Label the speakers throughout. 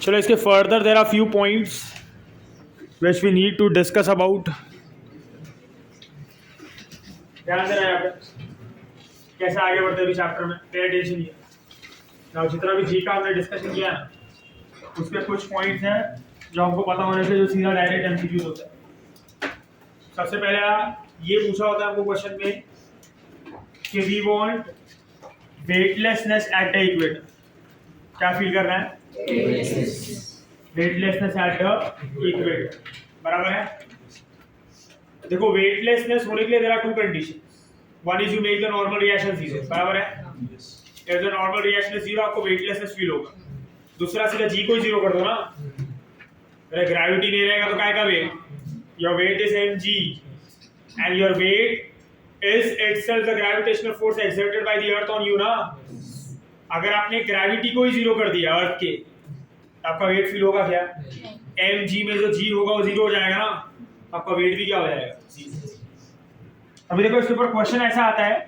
Speaker 1: चलो इसके further there are few points which we need to discuss about. ध्यान देना यहाँ पे कैसे आगे बढ़ते हैं चैप्टर में, पे अटेंशन ये ना। जितना भी जी का हमने डिस्कशन किया है उसके कुछ पॉइंट्स हैं जो हमको पता होने से जो सीधा डायरेक्ट एमसीक्यूज होता है। सबसे पहले ये पूछा होता है हमको क्वेश्चन में कि we want weightlessness at the equator. क्या फील कर रहा है? वेटलेसनेस एट द इक्वेटर, बराबर है। देखो वेटलेसनेस होने के लिए there are two conditions. One is you make the normal reaction zero, बराबर है। If the normal reaction is zero आपको वेटलेसनेस फील होगा। दूसरा सीधा जी को ही जीरो कर दो ना, अरे ग्रेविटी नहीं रहेगा तो काय का weight? Your weight is mg and your weight is itself the gravitational force exerted by the earth on you ना। अगर आपने ग्रेविटी को ही जीरो कर दिया अर्थ के, आपका वेट फील होगा क्या? mg में जो g होगा वो जीरो हो जाएगा ना, आपका वेट भी क्या हो जाएगा? अभी देखो इसके ऊपर क्वेश्चन ऐसा आता है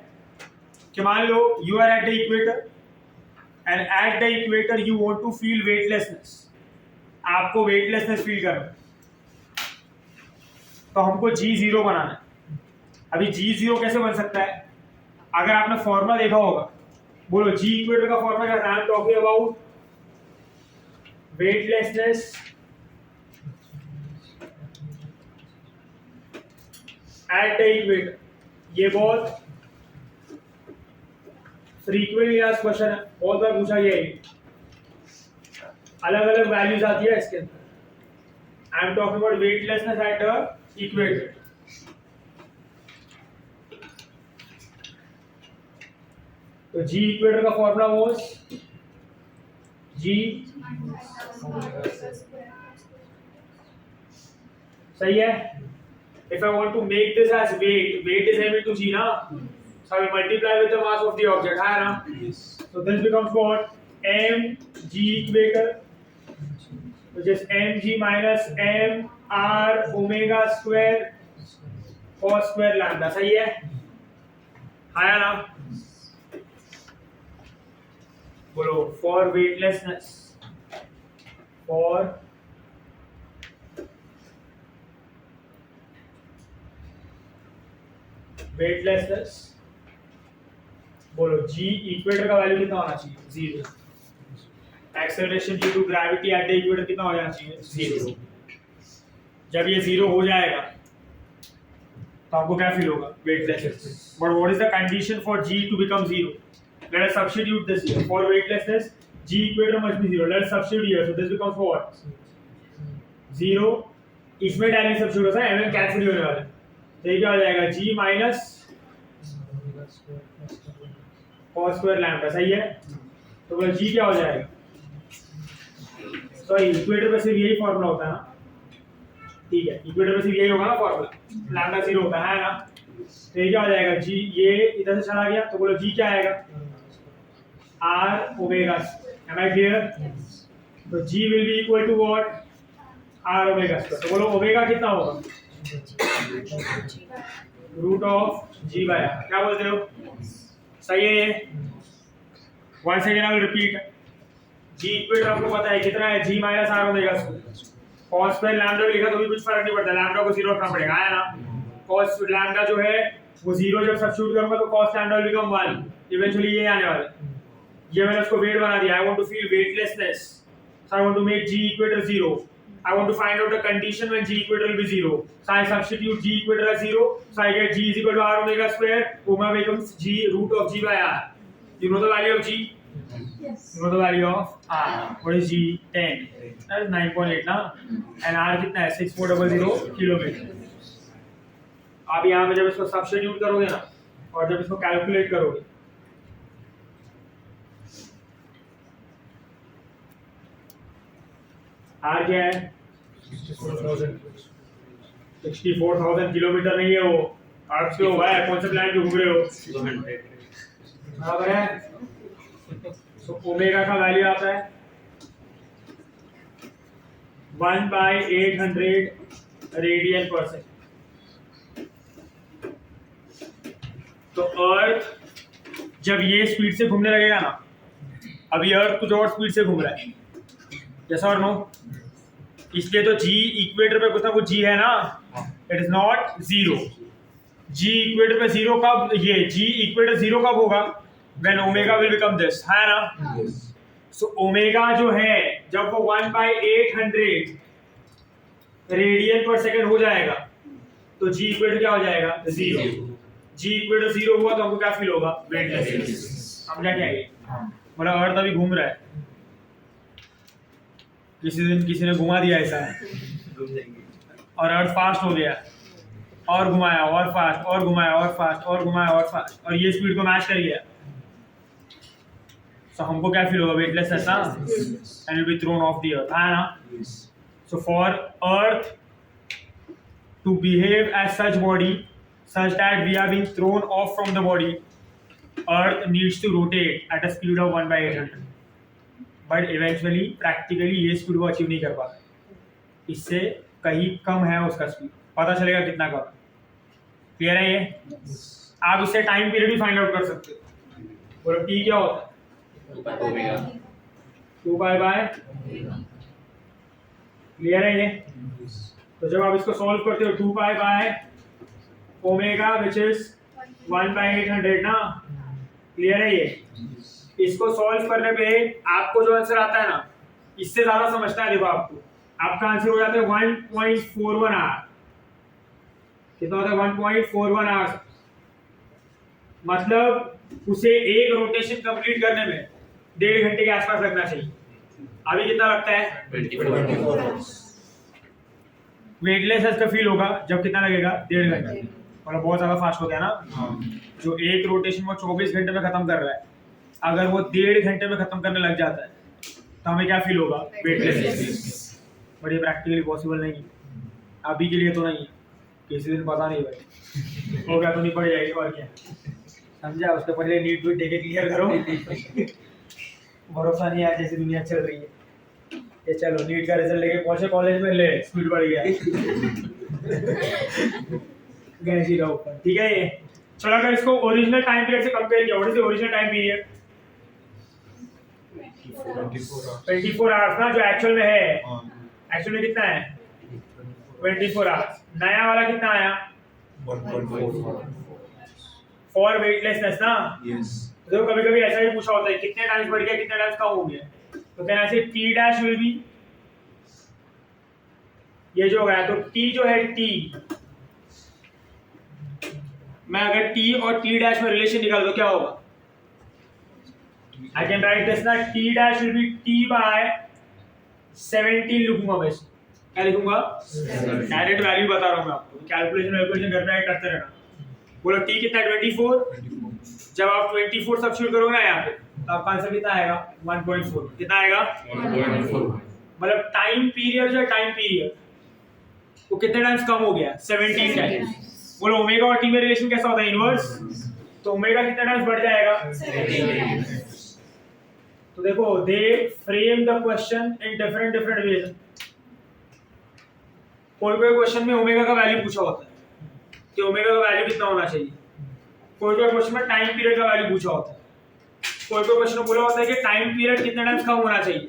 Speaker 1: कि मान लो you are at the equator and at the equator you want to feel weightlessness. आपको वेटलेसनेस फील करना है तो हमको जी जीरो बनाना है। अभी जी जीरो कैसे बन सकता है? अगर आपने फॉर्मूला देखा होगा, बोलो जी इक्वेटर का फॉर्मूला क्या था? आई am talking about weightlessness at the equator. ये बहुत फ्रीक्वेंटली आस्क्ड क्वेश्चन है, बहुत बार पूछा गया है। अलग अलग वैल्यूज आती है इसके अंदर। I am talking about weightlessness at the equator. तो जी इक्वेटर का फॉर्मूला वाज जी, सही है। If I want to make this as weight, weight is m into g ना, so I will multiply with the mass of the object, है ना? So this becomes what? mg equator, which is mg minus m r omega square cos square lambda, सही है? आया ना? बोलो for weightlessness, for weightlessness, बोलो जी equator का value कितना होना चाहिए? Zero. Acceleration due to gravity at the equator कितना हो जाना चाहिए? जीरो। जब ये जीरो हो जाएगा तो आपको क्या फील होगा? Weightlessness. But what is the condition for g to become zero? Let us substitute this here for weightlessness. G equator must be zero. Let us substitute here, so this becomes what? Zero. इसमें directly substitute होता है, MM cancel होने वाला है, तो ये क्या हो जाएगा? जी माइनस cos स्क्वायर लैम्डा, सही है। तो बोलो जी क्या हो जाएगा? सॉरी इक्वेटर पे सिर्फ यही फॉर्मूला होता है ना, ठीक है, इक्वेटर पे सिर्फ यही होगा ना फॉर्मूला, लैम्डा जीरो होता है ना। तो ये क्या हो जाएगा? जी ये इधर से चला गया, तो बोलो जी क्या आएगा? R omega. Am I clear? तो g will be equal to what? R omega square. तो बोलो ओमेगा कितना होगा? Root of g by R. क्या बोलते हो? सही है ये। One second I will repeat. G equator आपको पता है कितना है? G minus R omega square. cos square lambda लिखा तो भी कुछ फर्क नहीं पड़ता, लैम्डा को जीरो रखना पड़ेगा, है ना? cos लैम्डा जो है वो जीरो जब सब्स्टिट्यूट करूंगा तो cos lambda will become 1। Eventually ये आने वाला है। ये मैंने उसको वेट बना दिया। I want to feel weightlessness, so I want to make g equator zero. I want to find out the condition when g equator will be zero. So I substitute g equator as zero. So I get g is equal to r omega square. Omega becomes g root of g by r. You know the value of g? Yes. You know the value of r. What is g? 10. That is 9.8 ना. And r कितना है? 6400 kilometre. अब यहाँ पे जब इसको substitute करोगे ना और जब इसको calculate करोगे, r क्या है? 64,000 किलोमीटर नहीं है वो, अर्थ पे हुआ है। कौन से प्लैनेट पे घूम रहे हो? बराबर है। सो ओमेगा का वैल्यू आता है 1/800 रेडियन पर सेकंड। तो अर्थ जब ये स्पीड से घूमने लगेगा ना, अभी अर्थ कुछ और स्पीड से घूम रहा है, यस और नो? इसलिए तो जी इक्वेटर पे कुछ ना कुछ जी है ना, it is not zero. G equator पे जीरो कब, ये जी इक्वेटर जीरो कब होगा? When omega will become this, है ना? सो ओमेगा जो है जब वो 1/800 रेडियन पर सेकेंड हो जाएगा तो जी इक्वेटर क्या हो जाएगा? जीरो। जी इक्वेटर जीरो हुआ तो हमको क्या फील होगा? वेटलेस। समझा क्या ये? मतलब अर्थ अभी घूम रहा है, किसी दिन किसी ने घुमा दिया ऐसा और अर्थ फास्ट हो गया और घुमाया और फास्ट और घुमाया और फास्ट और घुमाया और फास्ट और ये स्पीड को मैच कर गया, तो हमको क्या फील होगा? वेटलेसनेस ना, and will be throne of the अर्थ, है ना? So for earth to behave as such body such that we are being thrown off from the body, earth needs to rotate at a speed of 1/800, but eventually practically ये speed को achieve नहीं कर पाता, इससे कहीं कम है उसका speed, पता चलेगा कितना कम। क्लियर है ये? आप इससे टाइम पीरियड भी फाइंड आउट कर सकते हो। बोलो टी क्या होता है? 2π/। क्लियर है ये? तो जब आप इसको सॉल्व करते हो 2π/ओमेगा विच इज 1/800 ना, क्लियर है ये? इसको सॉल्व करने पे आपको जो आंसर आता है ना, इससे ज्यादा समझना है। देखो आपका आंसर हो जाता है 1.41 आवर। कितना होता है? 1.41 आवर। मतलब उसे एक रोटेशन कंप्लीट करने में 1.5 घंटे के आसपास लगना चाहिए। अभी कितना लगता है? 24 वेटलेस का फील होगा जब कितना लगेगा? 1.5 घंटे। मतलब बहुत ज्यादा फास्ट हो गया ना। जो एक रोटेशन वो 24 घंटे में खत्म कर रहा है, अगर वो 1.5 घंटे में खत्म करने लग जाता है तो हमें क्या फील होगा? वेटलेस। बट ये प्रैक्टिकली पॉसिबल नहीं है, अभी के लिए तो नहीं है, किसी दिन पता नहीं भाई हो गया तो नहीं पड़ जाएगी और क्या। समझा? उसके पहले नीट वीट देके क्लियर करो। भरोसा नहीं है जैसी दुनिया चल रही है। ये चलो नीट का रिजल्ट लेके पहुंचे कॉलेज में, ले स्पीड बढ़ गया गए जी रहो ऊपर। ठीक है ये? चलो अगर इसको ओरिजिनल टाइम पीरियड से कंपेयर किया, what is the original time period? 24 hours ना, जो एक्चुअल में है। एक्चुअल में कितना है? 24 आवर्स। नया वाला कितना आया?
Speaker 2: 1.4
Speaker 1: फॉर वेटलेसनेस ना। देखो कभी कभी ऐसा भी पूछा होता है कितने टाइम्स बढ़ गया, कितने टाइम्स कम हो गया, तो कहना चाहिए टी डैश विल बी, ये जो है तो टी जो है टी, मैं अगर टी और टी डैश में रिलेशन निकाल दो क्या होगा? आई कैन राइट दिस ना, T dash will be T by 17 लिखूंगा मैं। क्या लिखूंगा? डायरेक्ट वैल्यू बता रहा हूं मैं आपको, कैलकुलेशन घर में करते रहना। बोलो टी कितना है? 24। जब आप 24 सब्स्टिट्यूट करोगे ना यहाँ पे तो आपका आंसर कितना आएगा? 1.4। कितना आएगा?
Speaker 2: 1.4।
Speaker 1: मतलब टाइम पीरियड जो टाइम पीरियड वो कितने टाइम्स कम हो गया? 17 टाइम्स। बोलो ओमेगा और टी में रिलेशन कैसा होता है? इनवर्स। तो ओमेगा कितने टाइम्स बढ़ जाएगा? 17। तो देखो they frame the question in different ways. कोई क्वेश्चन में ओमेगा का वैल्यू पूछा होता है कि ओमेगा का वैल्यू कितना होना चाहिए, कोई क्वेश्चन में टाइम पीरियड का वैल्यू पूछा होता है, कोई क्वेश्चन बोला होता है कि टाइम पीरियड कितने टाइम्स कम होना चाहिए,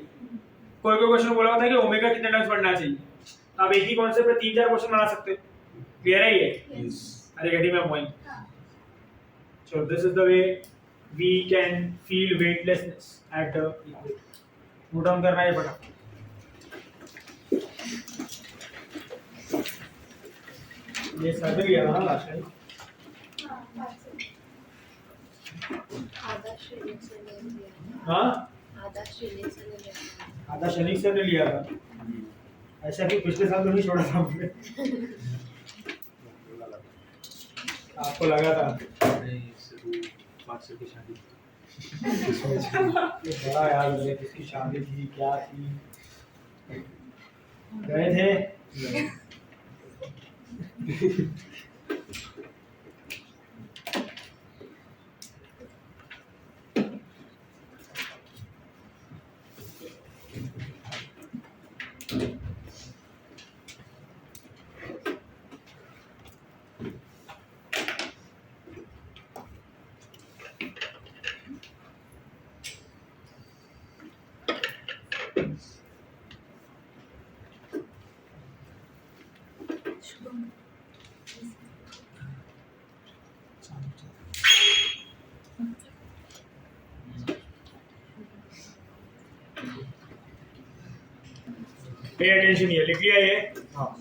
Speaker 1: कोई क्वेश्चन बोला होता है कि ओमेगा कितने टाइम्स बढ़ना चाहिए। आप एक ही कॉन्सेप्ट पे 3-4 क्वेश्चन बना सकते हो। क्लियर है ये? Are getting my point? So this is the way we can feel weightlessness at the equator. Note down करना है बड़ा। ये सर्वे किया था ना लास्ट टाइम। हाँ आधा शनिक से ने लिया था, ऐसा कि पिछले साल तो नहीं छोड़ा था हमने। आपको लगा था बड़ा याद है किसकी शादी थी क्या थी, गए थे पे अटेंशन, ये लिख लिया ये। हाँ,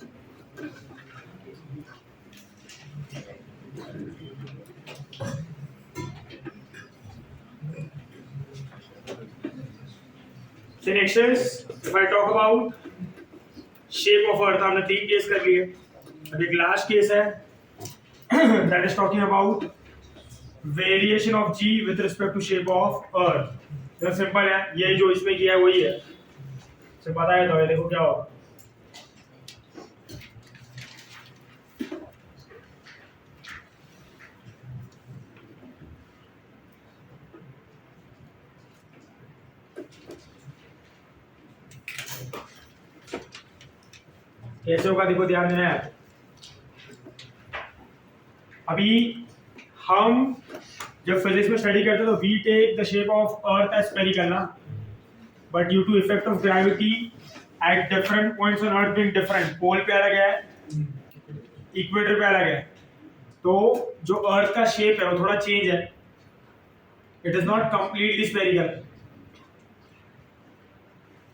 Speaker 1: so next is, if I talk about shape of earth, हमने 3 केस कर लिए। अब एक लास्ट केस है that is talking about variation of g with respect to shape of earth। तो सिंपल है, ये जो इसमें किया है वही है, तो पता है। तो देखो क्या होगा, कैसे होगा देखो, ध्यान देना है। अभी हम जब फिजिक्स में स्टडी करते हैं तो we take the shape of earth as spherical ना, but due to effect of gravity at different points on earth being different, pole पे अलग है, इक्वेटर पे अलग है, तो जो अर्थ का शेप है वो थोड़ा चेंज है। It is not completely spherical,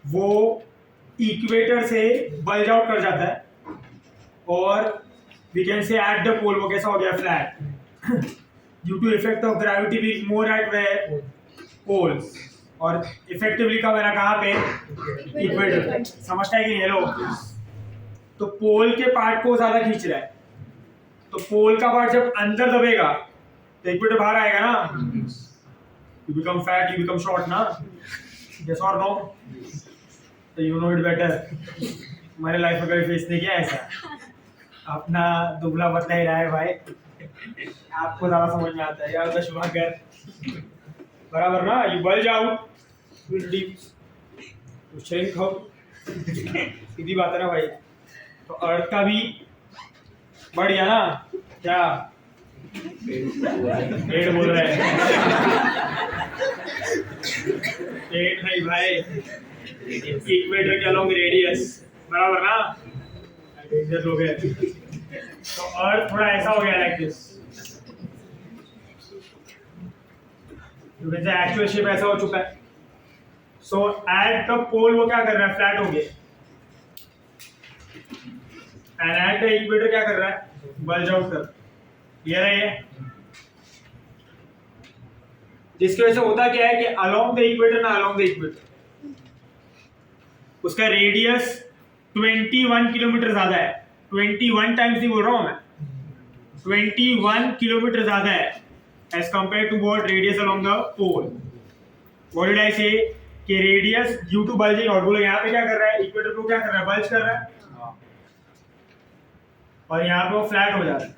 Speaker 1: वो इक्वेटर से बल्ज आउट कर जाता है, और we can say at the pole वो कैसा हो गया, flat, due to effect of gravity being more at where, poles, और इफेक्टिवली कब है ना, कहाँ पे, इक्वेटर। समझता है कि हेलो, तो पोल के पार्ट को ज्यादा खींच रहा है, तो पोल का पार्ट जब अंदर दबेगा तो इक्वेटर बाहर आएगा ना, you become fat, you become short ना, यस और नो, तो यू नो इट बेटर। हमारे लाइफ में कभी फेस नहीं किया ऐसा, अपना दुबला पतला ही रहा है भाई, आपको ज्यादा समझ में आता है यार, तो शुभाकर बराबर ना, you bulge out, you shrink out, सीधी बात है ना भाई। तो अर्थ का भी बढ़ गया ना, क्या पेड़ बोल रहे हैं, पेड़ नहीं भाई, इक्वेटर के अलोंग रेडियस, बराबर ना, डेंजर लोग हैं। तो अर्थ थोड़ा ऐसा हो गया like this, you can say actual shape ऐसा हो चुका है। सो एट द पोल वो क्या कर रहा है, फ्लैट हो गया, एंड एट द इक्वेटर क्या कर रहा है, बल्ज आउट कर, ये रहे। जिसकी वजह से होता क्या है कि अलोंग द इक्वेटर ना, अलोंग द इक्वेटर उसका रेडियस 21 किलोमीटर ज्यादा है, 21 टाइम्स नहीं बोल रहा हूं मैं, 21 किलोमीटर ज्यादा है as compare to what, radius along the pole. What did I say, कि radius due to bulging out, बोलो यहाँ पे क्या कर रहा है, इक्वेटर को क्या कर रहा है, बल्ज कर रहा है, और यहाँ पे वो फ्लैट हो जा रहा है,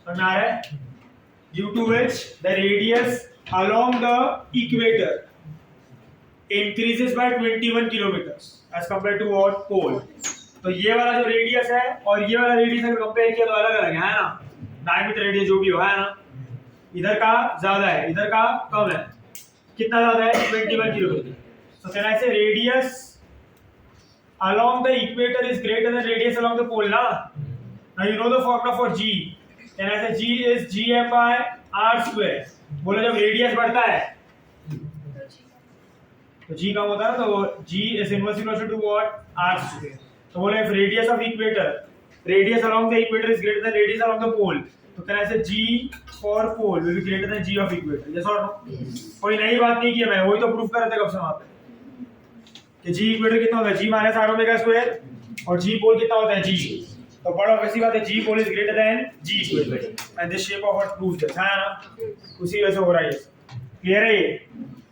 Speaker 1: समझ आ रहा है, due to which the radius along the equator increases by 21 kilometers as compared to what, pole। तो ये वाला जो रेडियस है और ये वाला रेडियस अगर कंपेयर किया तो अलग अलग है ना, डायमीटर रेडियस जो भी हो, है ना, इधर का ज्यादा है, इधर का कम है, कितना ज्यादा है, 21 किलोमीटर। तो कैन आई से radius along the equator is greater than radius along the pole ना। Now you know the formula for g, can I से g is gm by r square। बोलो जब रेडियस बढ़ता है तो g कम होता है ना, तो g is inversely proportional to what, r square। तो बोले if radius of equator, radius along the equator is greater than radius along the pole, तो कैन ऐसे g for pole will be greater than g of equator, yes or no। कोई नई बात नहीं की है, मैं वही तो प्रूफ कर रहे थे कब से वहां पे कि g इक्वेटर कितना होता है, g minus r omega square, और g पोल कितना होता है, g। तो बड़ा वैसी बात है, g pole is greater than g equator, and this shape of what proves that, है ना, उसी वजह से हो रहा है ये, क्लियर है ये।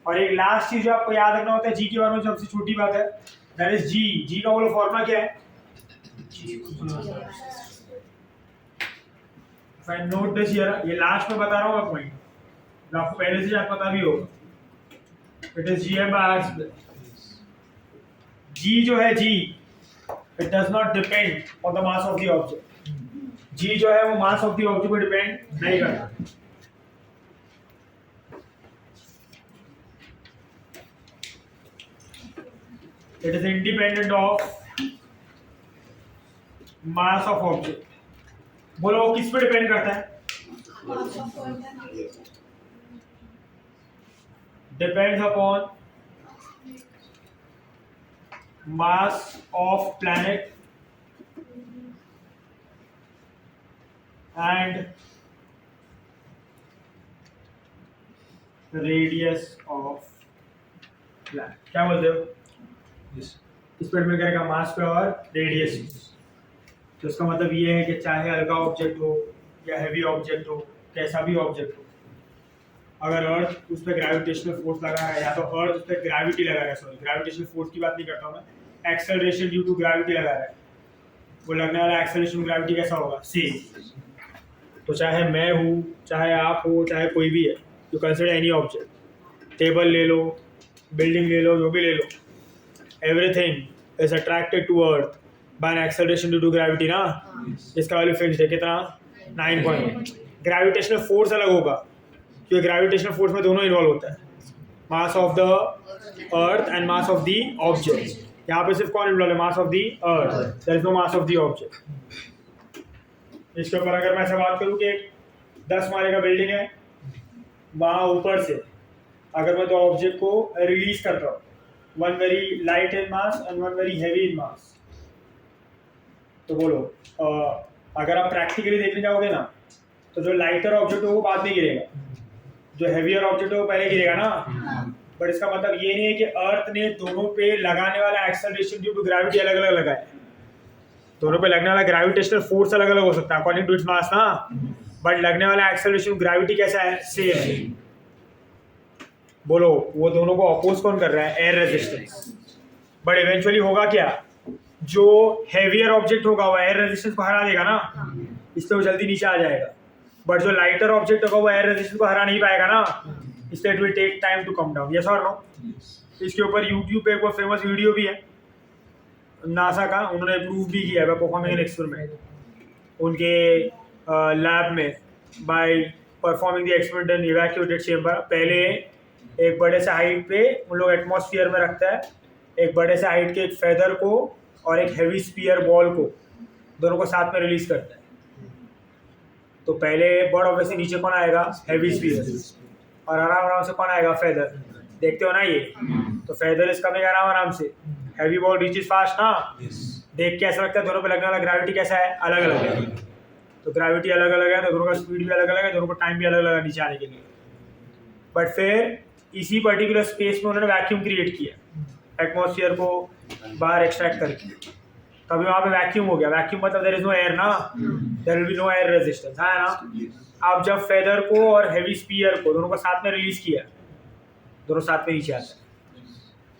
Speaker 1: और एक लास्ट चीज जो आपको याद रखना होता है जी के बारे में, सबसे छोटी बात है, दैट इज जी। जी का बोलो फॉर्मूला क्या है, फाइन नोट दिस हियर, ये लास्ट में बता रहा हूं मैं पॉइंट, जो आपको पहले से याद पता भी होगा, it is GM by R. G जो है g, it does not depend on the mass of the object, g जो है वो मास ऑफ द ऑब्जेक्ट पे डिपेंड नहीं करता। It is independent of mass of object. बोलो वो किस पे डिपेंड करता है? Depends upon mass of planet and radius of planet. क्या बोलते हो?
Speaker 2: Yes.
Speaker 1: इस पर डिपेंड करेगा मास पे और रेडियस। तो इसका मतलब ये है कि चाहे हल्का ऑब्जेक्ट हो या हैवी ऑब्जेक्ट हो, कैसा भी ऑब्जेक्ट हो, अगर अर्थ उस पर ग्रेविटेशनल फोर्स लगा है या तो अर्थ उस पर ग्रेविटी लगा रहा है, सॉरी ग्रेविटेशनल फोर्स की बात नहीं करता हूँ मैं, एक्सेलरेशन ड्यू टू ग्रेविटी लगा रहा है, वो लगने वाला एक्सेलरेशन ग्रेविटी कैसा होगा? सेम। तो चाहे मैं हूँ, चाहे आप हो, चाहे कोई भी है, you consider any object, table ले लो, बिल्डिंग ले लो, जो भी ले लो, everything is attracted to earth by an acceleration due to gravity ना। इसका वैल्यू फिक्स्ड है, कितना? 9.1। ग्रेविटेशनल फोर्स अलग होगा क्योंकि ग्रेविटेशनल फोर्स में दोनों इन्वॉल्व होता है, mass of the earth and mass of the object. यहाँ पे सिर्फ कौन इन्वॉल्व है? Mass of the earth, there is no mass of the object. इसके ऊपर अगर मैं ऐसे बात करूँ कि 10 माले का बिल्डिंग है, वहाँ ऊपर से अगर मैं दो ऑब्जेक्ट को रिलीज करता हूँ, one very light in mass and one very heavy in mass, तो बोलो अगर आप प्रैक्टिकली देखने जाओगे ना, तो जो लाइटर ऑब्जेक्ट हो वो बाद में गिरेगा, जो हैवियर ऑब्जेक्ट हो वो पहले गिरेगा ना। बट इसका मतलब ये नहीं है कि अर्थ ने दोनों पे लगाने वाला एक्सेलरेशन ड्यू टू ग्रेविटी अलग अलग लगाया है। दोनों पे लगने वाला ग्रेविटेशनल फोर्स अलग अलग हो सकता है अकॉर्डिंग टू इट्स मास ना, बट लगने वाला एक्सेलरेशन ग्रेविटी कैसा है? सेम है। बोलो वो दोनों को अपोज कौन कर रहा है? Air resistance. बट इवेंचुअली होगा क्या? जो हैवियर ऑब्जेक्ट होगा वो एयर रेजिस्टेंस को हरा देगा ना, इसलिए वो जल्दी नीचे आ जाएगा। बट जो लाइटर ऑब्जेक्ट होगा वो एयर रेजिस्टेंस को हरा नहीं पाएगा ना, इसलिए it will take time to come down. Yes और नो? इसके ऊपर यूट्यूब पे एक बहुत फेमस वीडियो भी है नासा का, उन्होंने प्रूव भी किया है परफॉर्मिंग एन एक्सपेरिमेंट उनके लैब में by performing the experiment in evacuated chamber. पहले एक बड़े से हाइट पे उन लोग एटमॉस्फेयर में रखता है एक बड़े से हाइट के एक फेदर को और एक हैवी स्पीयर बॉल को, दोनों को साथ में रिलीज करता है। तो पहले बर्ड ऑब्वियसली नीचे कौन आएगा? हैवी स्पीयर, और आराम आराम से कौन आएगा? फेदर। देखते हो ना ये? तो फेदर इज कमिंग आराम आराम से, हैवी बॉल रीचेस फास्ट ना। देख के ऐसा लगता है दोनों पे लगने वाला ग्रेविटी कैसा है? अलग अलग है। तो ग्रेविटी अलग अलग है तो दोनों का स्पीड भी अलग अलग है, दोनों को टाइम भी अलग अलग है नीचे आने के लिए। बट फिर इसी पर्टिकुलर स्पेस में उन्होंने वैक्यूम क्रिएट किया एटमॉस्फेयर को बाहर एक्सट्रैक्ट करके, तभी वहाँ पे वैक्यूम हो गया। वैक्यूम मतलब देयर इज नो एयर ना, there will be no air resistance, है ना। अब जब फेदर को और हैवी स्पीयर को दोनों को साथ में रिलीज किया, दोनों साथ में नीचे आते हैं,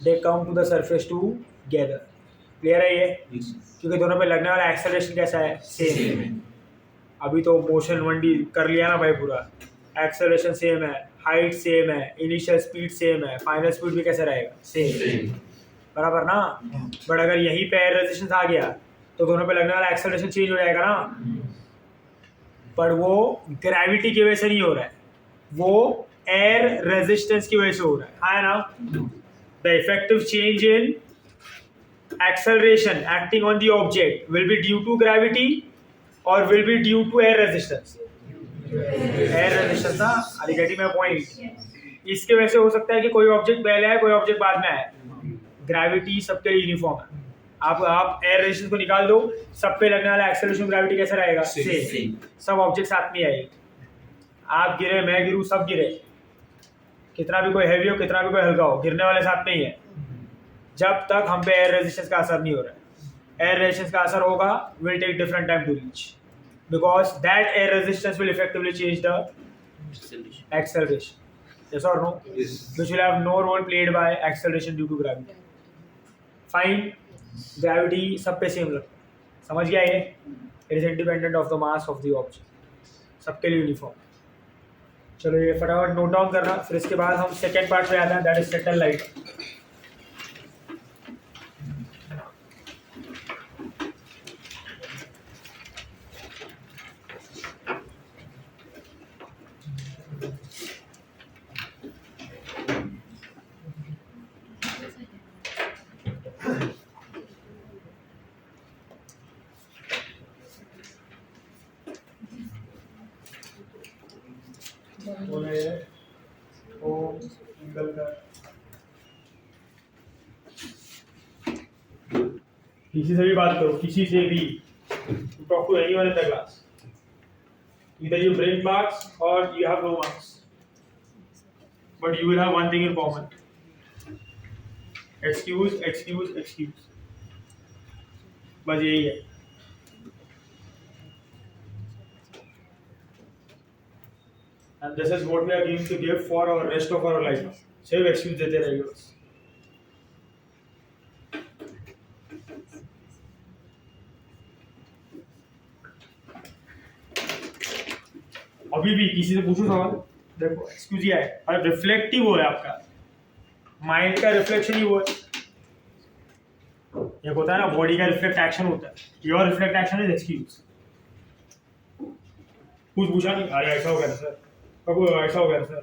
Speaker 1: they come to the surface together. Clear है ये? क्योंकि दोनों पे लगने वाला एक्सेलरेशन कैसा है? सेम है। अभी तो मोशन 1D कर लिया ना भाई पूरा, एक्सेलरेशन सेम है, हाइट सेम है, इनिशियल स्पीड सेम है, फाइनल स्पीड भी कैसे रहेगा? सेम, बराबर ना। बट अगर यहीं पे एयर रेजिस्टेंस आ गया तो दोनों पे लगने वाला एक्सेलरेशन चेंज हो जाएगा ना। पर वो ग्रेविटी की वजह से नहीं हो रहा है, वो एयर रेजिस्टेंस की वजह से हो रहा है ना। The effective change in acceleration acting on the object will be due to gravity or will be due to air resistance? Air resistance ना, are you getting my point? इसके वजह से हो सकता है कि कोई ऑब्जेक्ट पहले आए कोई ऑब्जेक्ट बाद में आए, ग्रेविटी सबके लिए यूनिफॉर्म है। आप एयर रेजिस्टेंस को निकाल दो, सब पे लगने वाला एक्सेलरेशन ग्रेविटी कैसा रहेगा? सेम। सब ऑब्जेक्ट साथ में आएगी, आप गिरे मैं गिरूँ सब गिरे, कितना भी कोई हैवी हो कितना भी कोई हल्का हो, गिरने वाले साथ में ही है, जब तक हम पे एयर रेजिस्टेंस का असर नहीं हो रहा है। एयर रेजिस्टेंस का असर होगा, will take different time to reach, because that air resistance will effectively change the acceleration. Yes or no?
Speaker 2: Yes.
Speaker 1: Which will have no role played by acceleration due to gravity. Fine. Gravity सब पे same लगता है, समझ गया ये? It is independent of the mass of the object. सबके लिए uniform. चलो ये फटाफट नोट डाउन करना, फिर इसके बाद हम सेकेंड पार्ट पे आते हैं, दैट इज सैटेलाइट। किसी से भी बात करो, किसी से भी, talk to anyone in the class, either you bring marks or you have no marks, but you will have one thing in common: excuse, excuse, excuse. बस यही है. And this is what we are going to give for our rest of our life. सिर्फ excuse देते रहिए बस. अभी भी किसी से पूछो सवाल, देखो एक्सक्यूज ही है और रिफ्लेक्टिव हो है आपका माइंड का रिफ्लेक्शन ही वो है. एक होता है ना बॉडी का रिफ्लेक्ट एक्शन होता है, your reflect action is excuse. कुछ पूछा नहीं, अरे ऐसा हो गया सर, कब ऐसा हो गया सर,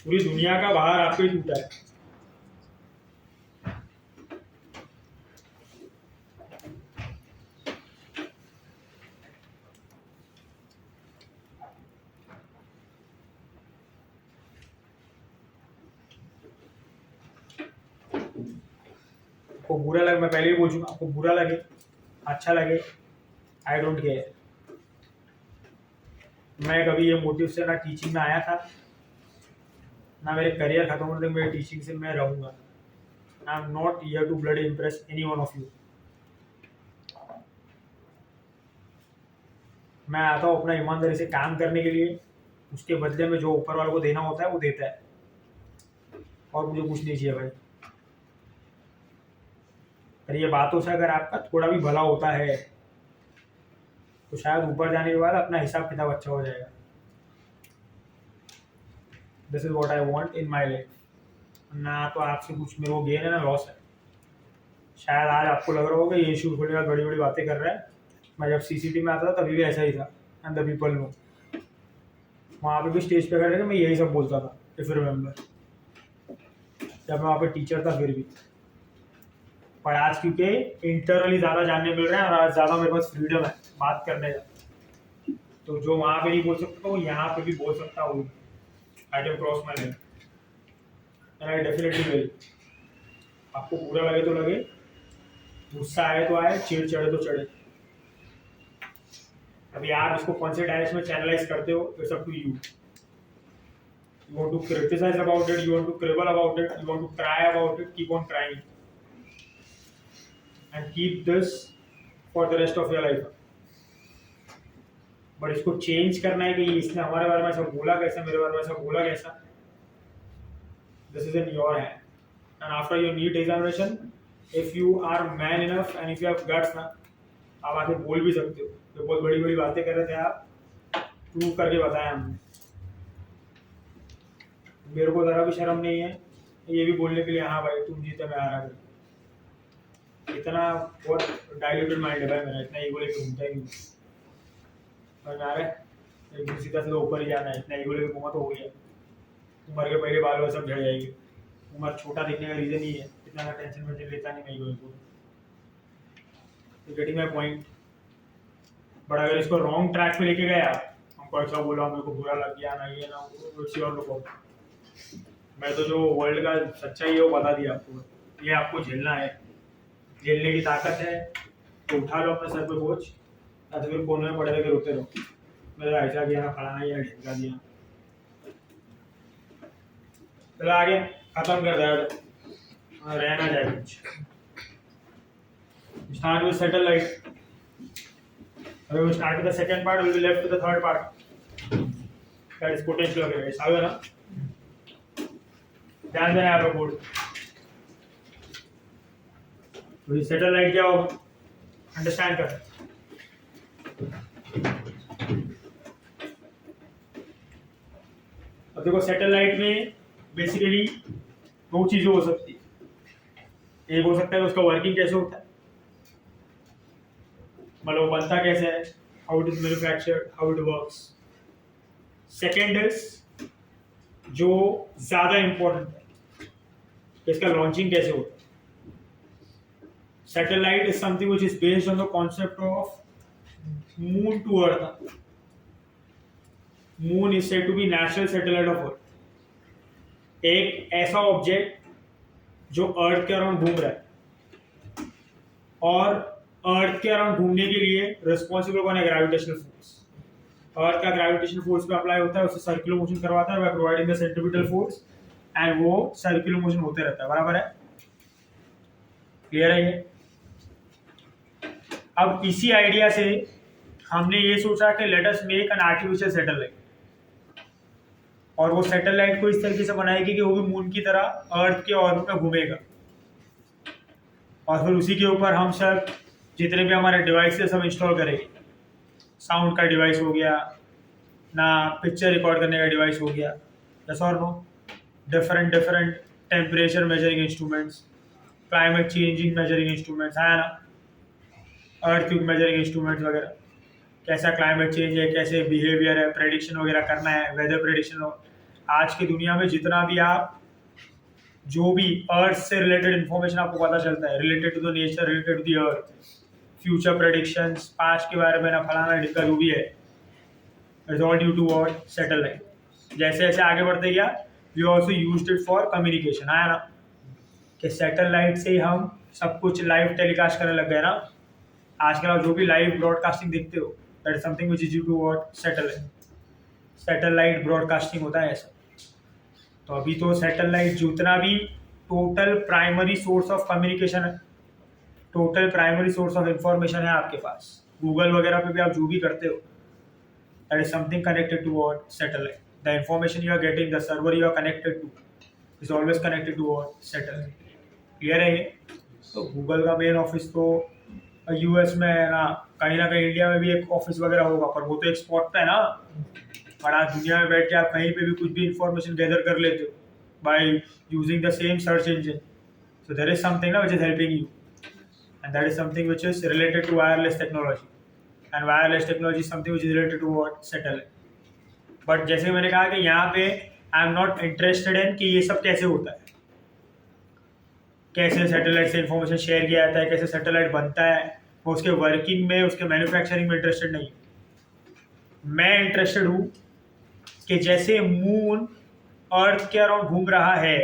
Speaker 1: पूरी दुनिया का बाहर आपको ही टूटा है. आपको बुरा लगे, मैं पहले ही बोल चुका, आपको बुरा लगे अच्छा लगे, आई डोंट केयर. मैं कभी ये मोटिव से ना टीचिंग में आया था, ना मेरे करियर खत्म होने तक मेरे टीचिंग से मैं रहूंगा. I am not here to bloody impress any one of you. मैं आता हूँ अपना ईमानदारी से काम करने के लिए, उसके बदले में जो ऊपर वाले को देना होता है वो देता है, और मुझे कुछ नहीं चाहिए भाई. और ये बातों से अगर आपका थोड़ा भी भला होता है तो शायद ऊपर जाने के बाद अपना हिसाब किताब अच्छा हो जाएगा. This is what I want in my life. ना तो आपसे कुछ मेरे को गेन है ना लॉस है. शायद आज आपको लग रहा होगा ये इशू खोलने का बड़ी बड़ी बातें कर रहा है. मैं जब सीसीटी में आता था तभी भी ऐसा ही था, एंड द पीपल नो. वहाँ पे भी स्टेज पे खड़े थे, मैं यही सब बोलता था, इफ यू रिमेंबर, जब मैं वहाँ पे टीचर था फिर भी. पर आज क्योंकि इंटरनली ज़्यादा जानने मिल रहा है और आज ज़्यादा मेरे पास फ्रीडम है बात करने का, तो जो वहाँ पे नहीं बोल सकता वो यहाँ पे भी बोल सकता हूँ. I can cross my line and I definitely will. आपको बुरा लगे तो लगे, गुस्सा आए तो आए, चिढ़ चढ़े तो चढ़े. अभी आप इसको कौन से डायरेक्शन में चैनलाइज करते हो, it's up to you. You want to criticize about it, you want to cribble about it, you want to cry about it, keep on crying and keep this for the rest of your life. But इसको change करना है कि इसने हमारे बारे में ऐसा बोला कैसा, मेरे बारे में ऐसा बोला कैसा. This is in your hand. And after your NEET examination, if you are man enough and if you have guts ना, आप आके बोल भी सकते हो. जो बहुत बड़ी बड़ी बातें कर रहे थे आप, प्रूव करके बताया हमने. मेरे को ज़रा भी शर्म नहीं है ये भी बोलने के लिए, हाँ भाई तुम जीते मैं हारा. इतना बहुत डाइल्यूटेड माइंड है भाई मेरा, इतना ईगो लेके घूमता ही नहीं. समझ में आ रहा है? एकदम सीधा सीधा ऊपर ही जाना है. इतना ईगो लेके घूमा तो हो गया, उम्र के पहले बाल सब झड़ जाएंगे. उम्र छोटा दिखने का रीजन ही है, इतना टेंशन वेंशन लेता नहीं मैं ईगो को. Getting my point. बट अगर इसको रॉन्ग ट्रैक पे लेके गए आप, हमको ऐसा बोला, मेरे को बुरा लग गया ना ये ना वो, मैं तो जो वर्ल्ड का सच्चाई है वो बता दिया आपको. ये आपको झेलना है, झेलने की ताकत है तो उठा लो अपने सर पे बोझ, या तो फिर कोने में पड़े रह रोते रहो, मेरा ऐसा किया फलाना या ढिका दिया. चलो आगे खत्म कर दिया, रहना जाए कुछ. Start with satellite. अभी we start with the second part, we will be left with the third part, that is potential awareness. आगे ना ध्यान देना है आप बोर्ड. तो ये सैटेलाइट क्या होगा, अंडरस्टैंड कर. अब देखो सैटेलाइट में बेसिकली दो चीजें हो सकती है. एक हो सकता है उसका वर्किंग कैसे होता है, मतलब बनता कैसे है, how it is manufactured, how it works. Second is जो ज्यादा इंपॉर्टेंट है, इसका लॉन्चिंग कैसे होता है. Satellite is something which is based on the concept of moon to earth. Moon is said to be natural satellite of earth. एक ऐसा object जो अर्थ के अराउंड घूम रहा है. और अर्थ के अराउंड घूमने के लिए रिस्पॉन्सिबल कौन है? Gravitational force. अर्थ का ग्रेविटेशनल फोर्स पे अप्लाई होता है, उससे सर्कुलर मोशन करवाता है by providing the centripetal force and वो सर्कुलर मोशन होते रहता है। बराबर है? क्लियर है ये? अब इसी आइडिया से हमने ये सोचा कि let us make an artificial satellite, और वो सैटेलाइट को इस तरीके से बनाएगी कि वो भी मून की तरह अर्थ के ऑर्बिट में घूमेगा, और फिर उसी के ऊपर हम सब जितने भी हमारे डिवाइसेस हम इंस्टॉल करेंगे। साउंड का डिवाइस हो गया ना, पिक्चर रिकॉर्ड करने का डिवाइस हो गया, यस और no, different temperature measuring instruments, climate changing measuring instruments है ना, अर्थ मेजरिंग इंस्ट्रूमेंट्स वगैरह, कैसा क्लाइमेट चेंज है, कैसे बिहेवियर है, प्रेडिक्शन वगैरह करना है, वेदर प्रेडिक्शन हो। आज की दुनिया में जितना भी आप जो भी अर्थ से रिलेटेड इन्फॉर्मेशन आपको पता चलता है, related to the nature, related to the earth, future predictions, past के बारे में ना फलाना ढिक्का जो भी है, it's all due to what? Satellite. जैसे जैसे आगे बढ़ते गया we also used it for communication, है ना, कि सैटेलाइट से ही हम सब कुछ लाइव टेलीकास्ट करने लग गए ना। आजकल आप जो भी लाइव ब्रॉडकास्टिंग देखते हो, that is something which is due to what? Satellite. Satellite broadcasting होता है ऐसा। तो अभी तो सैटेलाइट जितना भी total primary source of communication है, total primary source of information है आपके पास, गूगल वगैरह पे भी आप जो भी करते हो, that is something connected to what? Satellite. The information you are getting, the server you are connected to is always connected to what? Satellite. Clear है ये? तो गूगल का मेन ऑफिस तो यूएस में है ना, कहीं ना कहीं इंडिया में भी एक ऑफिस वगैरह होगा, पर वो तो एक स्पॉट पे है ना। और आज दुनिया में बैठ के आप कहीं पे भी कुछ भी इंफॉर्मेशन गैदर कर लेते हो by using the same search engine. So there is something ना which is helping you, and that is something which is related to wireless technology, and wireless technology is something which is related to what? Satellite. But जैसे मैंने कहा कि यहाँ पे I am not interested in कि ये सब कैसे होता है, कैसे सैटेलाइट से इंफॉर्मेशन शेयर किया जाता है, कैसे सैटेलाइट बनता है, वो उसके वर्किंग में, उसके मैन्युफैक्चरिंग में इंटरेस्टेड नहीं। मैं इंटरेस्टेड हूँ कि जैसे मून अर्थ के अराउंड घूम रहा है,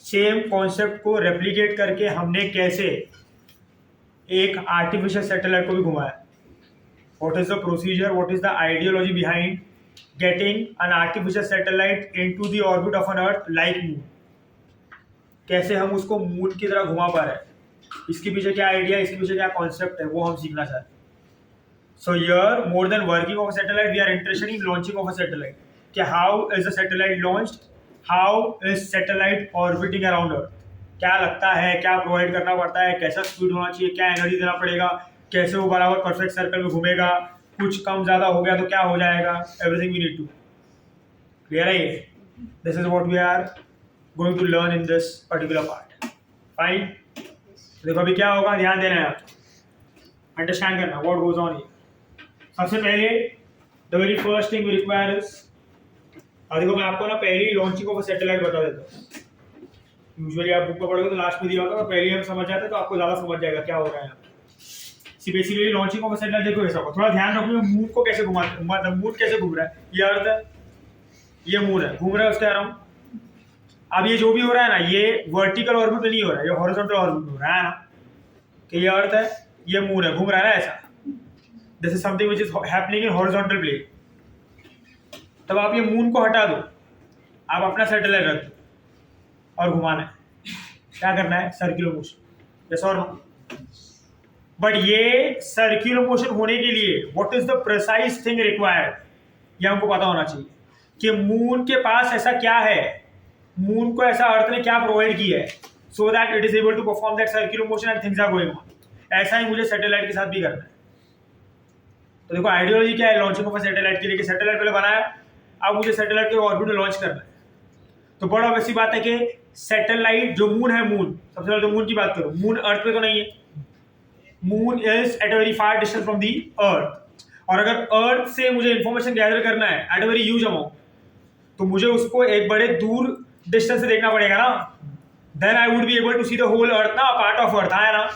Speaker 1: सेम कॉन्सेप्ट को रेप्लिकेट करके हमने कैसे एक आर्टिफिशियल सैटेलाइट को भी घुमाया। What is the procedure, what is the ideology behind getting an artificial satellite into the orbit of an earth like moon, कैसे हम उसको मून की तरह घुमा पा रहे हैं, इसके पीछे क्या आइडिया, इसके पीछे क्या कॉन्सेप्ट है, वो हम सीखना चाहते हैं। So here, more than working of a satellite, we are interested in launching of a satellite. कि how is the satellite launched? How is satellite orbiting around Earth? क्या लगता है, क्या प्रोवाइड करना पड़ता है, कैसा स्पीड होना चाहिए, क्या एनर्जी देना पड़ेगा, कैसे वो बराबर परफेक्ट सर्कल में घूमेगा, कुछ कम ज़्यादा हो गया तो क्या हो जाएगा, everything we need to. Clear है ये? This is what we are going to learn in this particular part. Fine. देखो अभी क्या होगा, ध्यान देना है, अंडरस्टैंड करना व्हाट गोज ऑन हियर। सबसे पहले the very first thing we require is, देखो मैं आपको ना पहली लॉन्चिंग ऑफ सैटेलाइट बता देता हूँ। यूजुअली आप बुक में पढ़ोगे तो लास्ट में दिया होगा, तो पहले हम समझ जाते हैं तो आपको ज़्यादा समझ जाएगा क्या हो रहा है। बेसिकली लॉन्चिंग ऑफ सैटेलाइट देखो ऐसा होगा, थोड़ा ध्यान रखो मून को कैसे घुमाते हैं, मून कैसे घूम रहा है, ये अर्थ है, ये मून है, घूम रहा है उसके अराउंड। अब ये जो भी हो रहा है ना, ये वर्टिकल ऑर्बिट में नहीं हो रहा है, ये हॉरिजॉन्टल ऑर्बिट में हो रहा है ना, कि ये अर्थ है, ये मून है, घूम रहा है ना ऐसा। This is something which is happening in horizontal plane. तब आप ये मून को हटा दो, आप अपना सैटेलाइट रख दो और घुमाना है, क्या करना है, सर्कुलर मोशन, यस और नो। बट ये सर्कुलर मोशन होने के लिए what is the precise thing required, ये हमको पता होना चाहिए कि मून के पास ऐसा क्या है, मून को ऐसा अर्थ ने क्या प्रोवाइड किया है, so that it is able to perform that circular motion and things are going on. ऐसा ही मुझे सैटेलाइट के साथ भी करना है। तो देखो आइडियोलॉजी क्या है लॉन्चिंग ऑफ सैटेलाइट के लिए, कि सैटेलाइट पहले बनाया, अब मुझे सैटेलाइट के ऑर्बिट में लॉन्च करना है। तो बड़ा वैसी बात है कि सैटेलाइट जो मून है, मून सबसे पहले तो मून की बात करो, मून अर्थ पे तो नहीं है, moon is at a very far distance from the earth. और अगर अर्थ से मुझे इंफॉर्मेशन गैदर करना है at a very huge amount, तो मुझे उसको एक बड़े दूर डिस्टेंस से देखना पड़ेगा ना, then I would be able to see the whole earth ना, पार्ट ऑफ अर्थ है ना।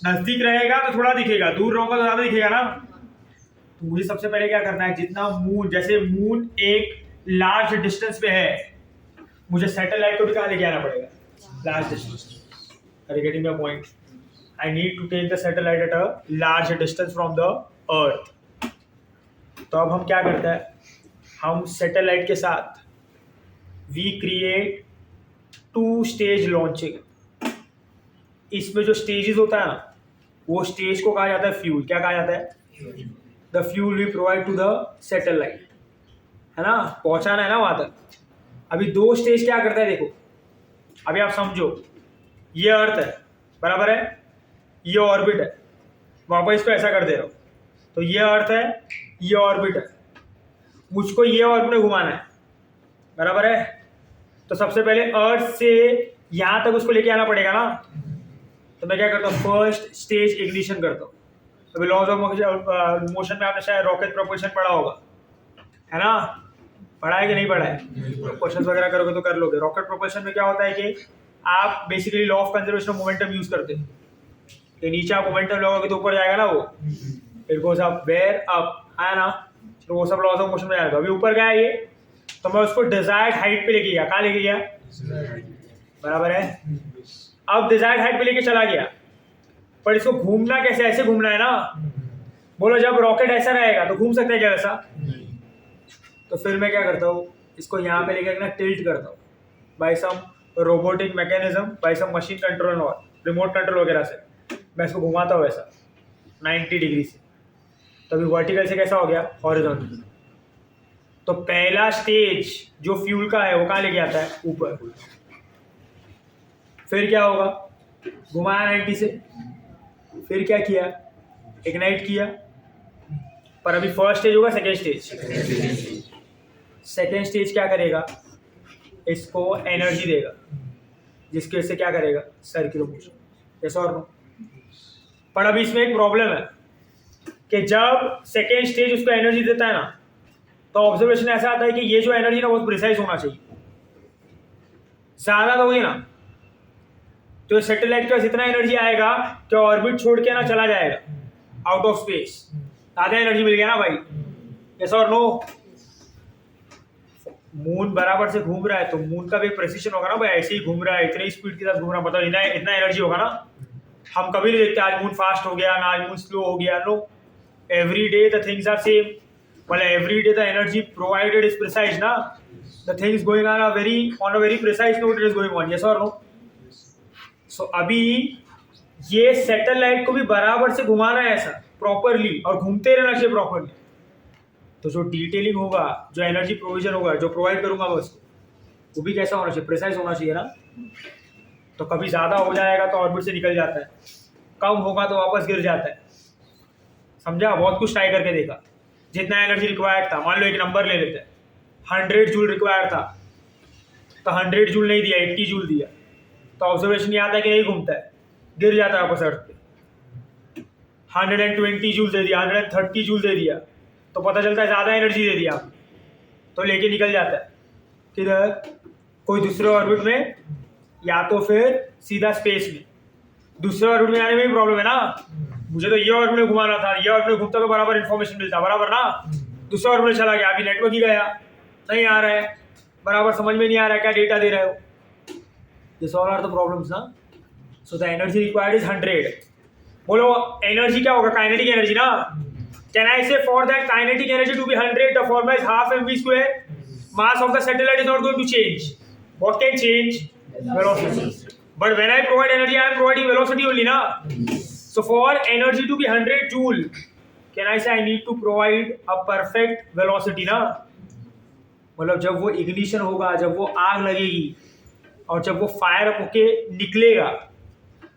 Speaker 1: नजदीक रहेगा तो थोड़ा दिखेगा, दूर रहूंगा तो ज्यादा दिखेगा ना। तो मुझे सबसे पहले क्या करना है, जितना मून, जैसे मून एक लार्ज डिस्टेंस पे है, मुझे सैटेलाइट को भी कहाँ लेके आना पड़ेगा, large distance. Are you getting my point? I need to take the satellite at a large distance from the earth. तो अब हम क्या करते हैं, हम सैटेलाइट के साथ वी क्रिएट 2 स्टेज लॉन्चिंग. इसमें जो स्टेजेस होता है ना, वो स्टेज को कहा जाता है फ्यूल. क्या कहा जाता है? The fuel we provide to the satellite, है ना, पहुंचाना है ना वहां तक. अभी 2 स्टेज क्या करता है देखो. अभी आप समझो, ये अर्थ है, बराबर है, ये ऑर्बिट है. वापस इसको ऐसा कर दे रहा हूं, तो ये अर्थ है, ये ऑर्बिट है. मुझको ये ऑर्बिट में घुमाना है, बराबर है. तो सबसे पहले अर्थ से यहां तक उसको लेके आना पड़ेगा ना. तो मैं क्या करता हूँ, फर्स्ट स्टेज इग्निशन करता हूँ. अभी लॉज ऑफ मोशन में आपने शायद रॉकेट प्रोपल्शन पढ़ा होगा, है ना. पढ़ा है कि नहीं पढ़ा है? क्वेश्चन वगैरह करोगे तो कर लोगे. रॉकेट प्रोपल्शन में क्या होता है कि आप basically law of conservation of momentum use करते हो. कि नीचे आप मोमेंटम लगाओगे तो ऊपर जाएगा ना, वो it goes up where up, है ना. तो वो सब लॉज ऑफ मोशन में आएगा. अभी ऊपर गया ये, तो मैं उसको डिजायर्ड हाइट पे लेके गया. कहाँ लेके गया? बराबर है. अब डिजायर्ड हाइट पे लेके चला गया, पर इसको घूमना कैसे? ऐसे घूमना है ना. बोलो जब रॉकेट ऐसा रहेगा तो घूम सकते हैं क्या वैसा? तो फिर मैं क्या करता हूँ, इसको यहाँ पे लेके ना टिल्ट करता हूँ by some robotic mechanism, by some machine control और रिमोट कंट्रोल वगैरह से. मैं इसको घुमाता हूँ ऐसा 90 डिग्री से. तो अभी वर्टिकल से कैसा हो गया? हॉरिजॉन्टल. तो पहला स्टेज जो फ्यूल का है वो कहाँ लेके आता है? ऊपर. फिर क्या होगा? घुमाया 90 से, फिर क्या किया? इग्नाइट किया. पर अभी फर्स्ट स्टेज होगा, सेकेंड स्टेज. सेकेंड स्टेज क्या करेगा? इसको एनर्जी देगा, जिसकी वजह से क्या करेगा? Circular motion. यस और नो? पर अभी इसमें एक प्रॉब्लम है कि जब सेकेंड स्टेज उसको एनर्जी देता है ना, तो ऑब्जर्वेशन ऐसा आता है कि ये जो एनर्जी ना बहुत प्रिसाइज होना चाहिए. ज्यादा तो होगी ना, तो सैटेलाइट के पास इतना एनर्जी आएगा कि ऑर्बिट छोड़ के ना चला जाएगा आउट ऑफ स्पेस. आधा एनर्जी मिल गया ना भाई. यस और नो? मून बराबर से घूम रहा है तो मून का भी प्रेसिशन होगा ना भाई. ऐसे ही घूम रहा है, इतनी स्पीड के साथ घूम रहा है, मतलब इतना एनर्जी होगा ना. हम कभी नहीं देखते आज मून फास्ट हो गया ना, आज मून स्लो हो गया. No, every day the things are same. मतलब every day the energy provided is precise ना. The things going on a very precise note it is going on. Yes और no? So अभी ये satellite को भी बराबर से घुमाना है ऐसा प्रॉपरली, और घूमते रहना चाहिए प्रॉपरली. तो जो डिटेलिंग होगा, जो एनर्जी प्रोविजन होगा, जो प्रोवाइड करूंगा मैं उसको, वो भी कैसा होना चाहिए? प्रिसाइज होना चाहिए ना. तो कभी ज़्यादा हो जाएगा तो ऑर्बिट से निकल जाता है, कम होगा तो वापस गिर जाता है. समझा? बहुत कुछ ट्राई करके देखा. जितना एनर्जी रिक्वायर्ड था, मान लो एक नंबर ले लेते हैं, 100 जूल रिक्वायर्ड था, तो 100 जूल नहीं दिया, 80 जूल दिया. तो ऑब्जर्वेशन ये आता है कि नहीं घूमता है, गिर जाता है वापस अर्थ पे. 120 जूल दे दिया, 130 जूल दे दिया, तो पता चलता है ज़्यादा एनर्जी दे दिया आपने, तो लेके निकल जाता है किधर? कोई दूसरे ऑर्बिट में, या तो फिर सीधा स्पेस में. दूसरे ऑर्बिट में आने में भी प्रॉब्लम है ना. मुझे तो ये ऑर्बिट में घुमाना था, ये ऑर्बिट में घूमता तो बराबर इन्फॉर्मेशन मिलता, बराबर ना. दूसरा ऑर्बिट में चला गया, अभी नेटवर्क ही गया, नहीं आ रहा है, बराबर समझ में नहीं आ रहा है क्या डेटा दे रहे हो. This all are the problems ना. So the energy required is 100. बोलो एनर्जी क्या होगा? काइनेटिक एनर्जी ना. Can I say for that kinetic energy to be 100, the formula is half mv square. Mass of the satellite is not going to change. What can change? Velocity. But when I provide energy, I am providing velocity only, na. So for energy to be 100 joule, can I say I need to provide a perfect velocity, ना. मतलब जब वो ignition होगा, जब वो आग लगेगी और जब वो फायर होके निकलेगा,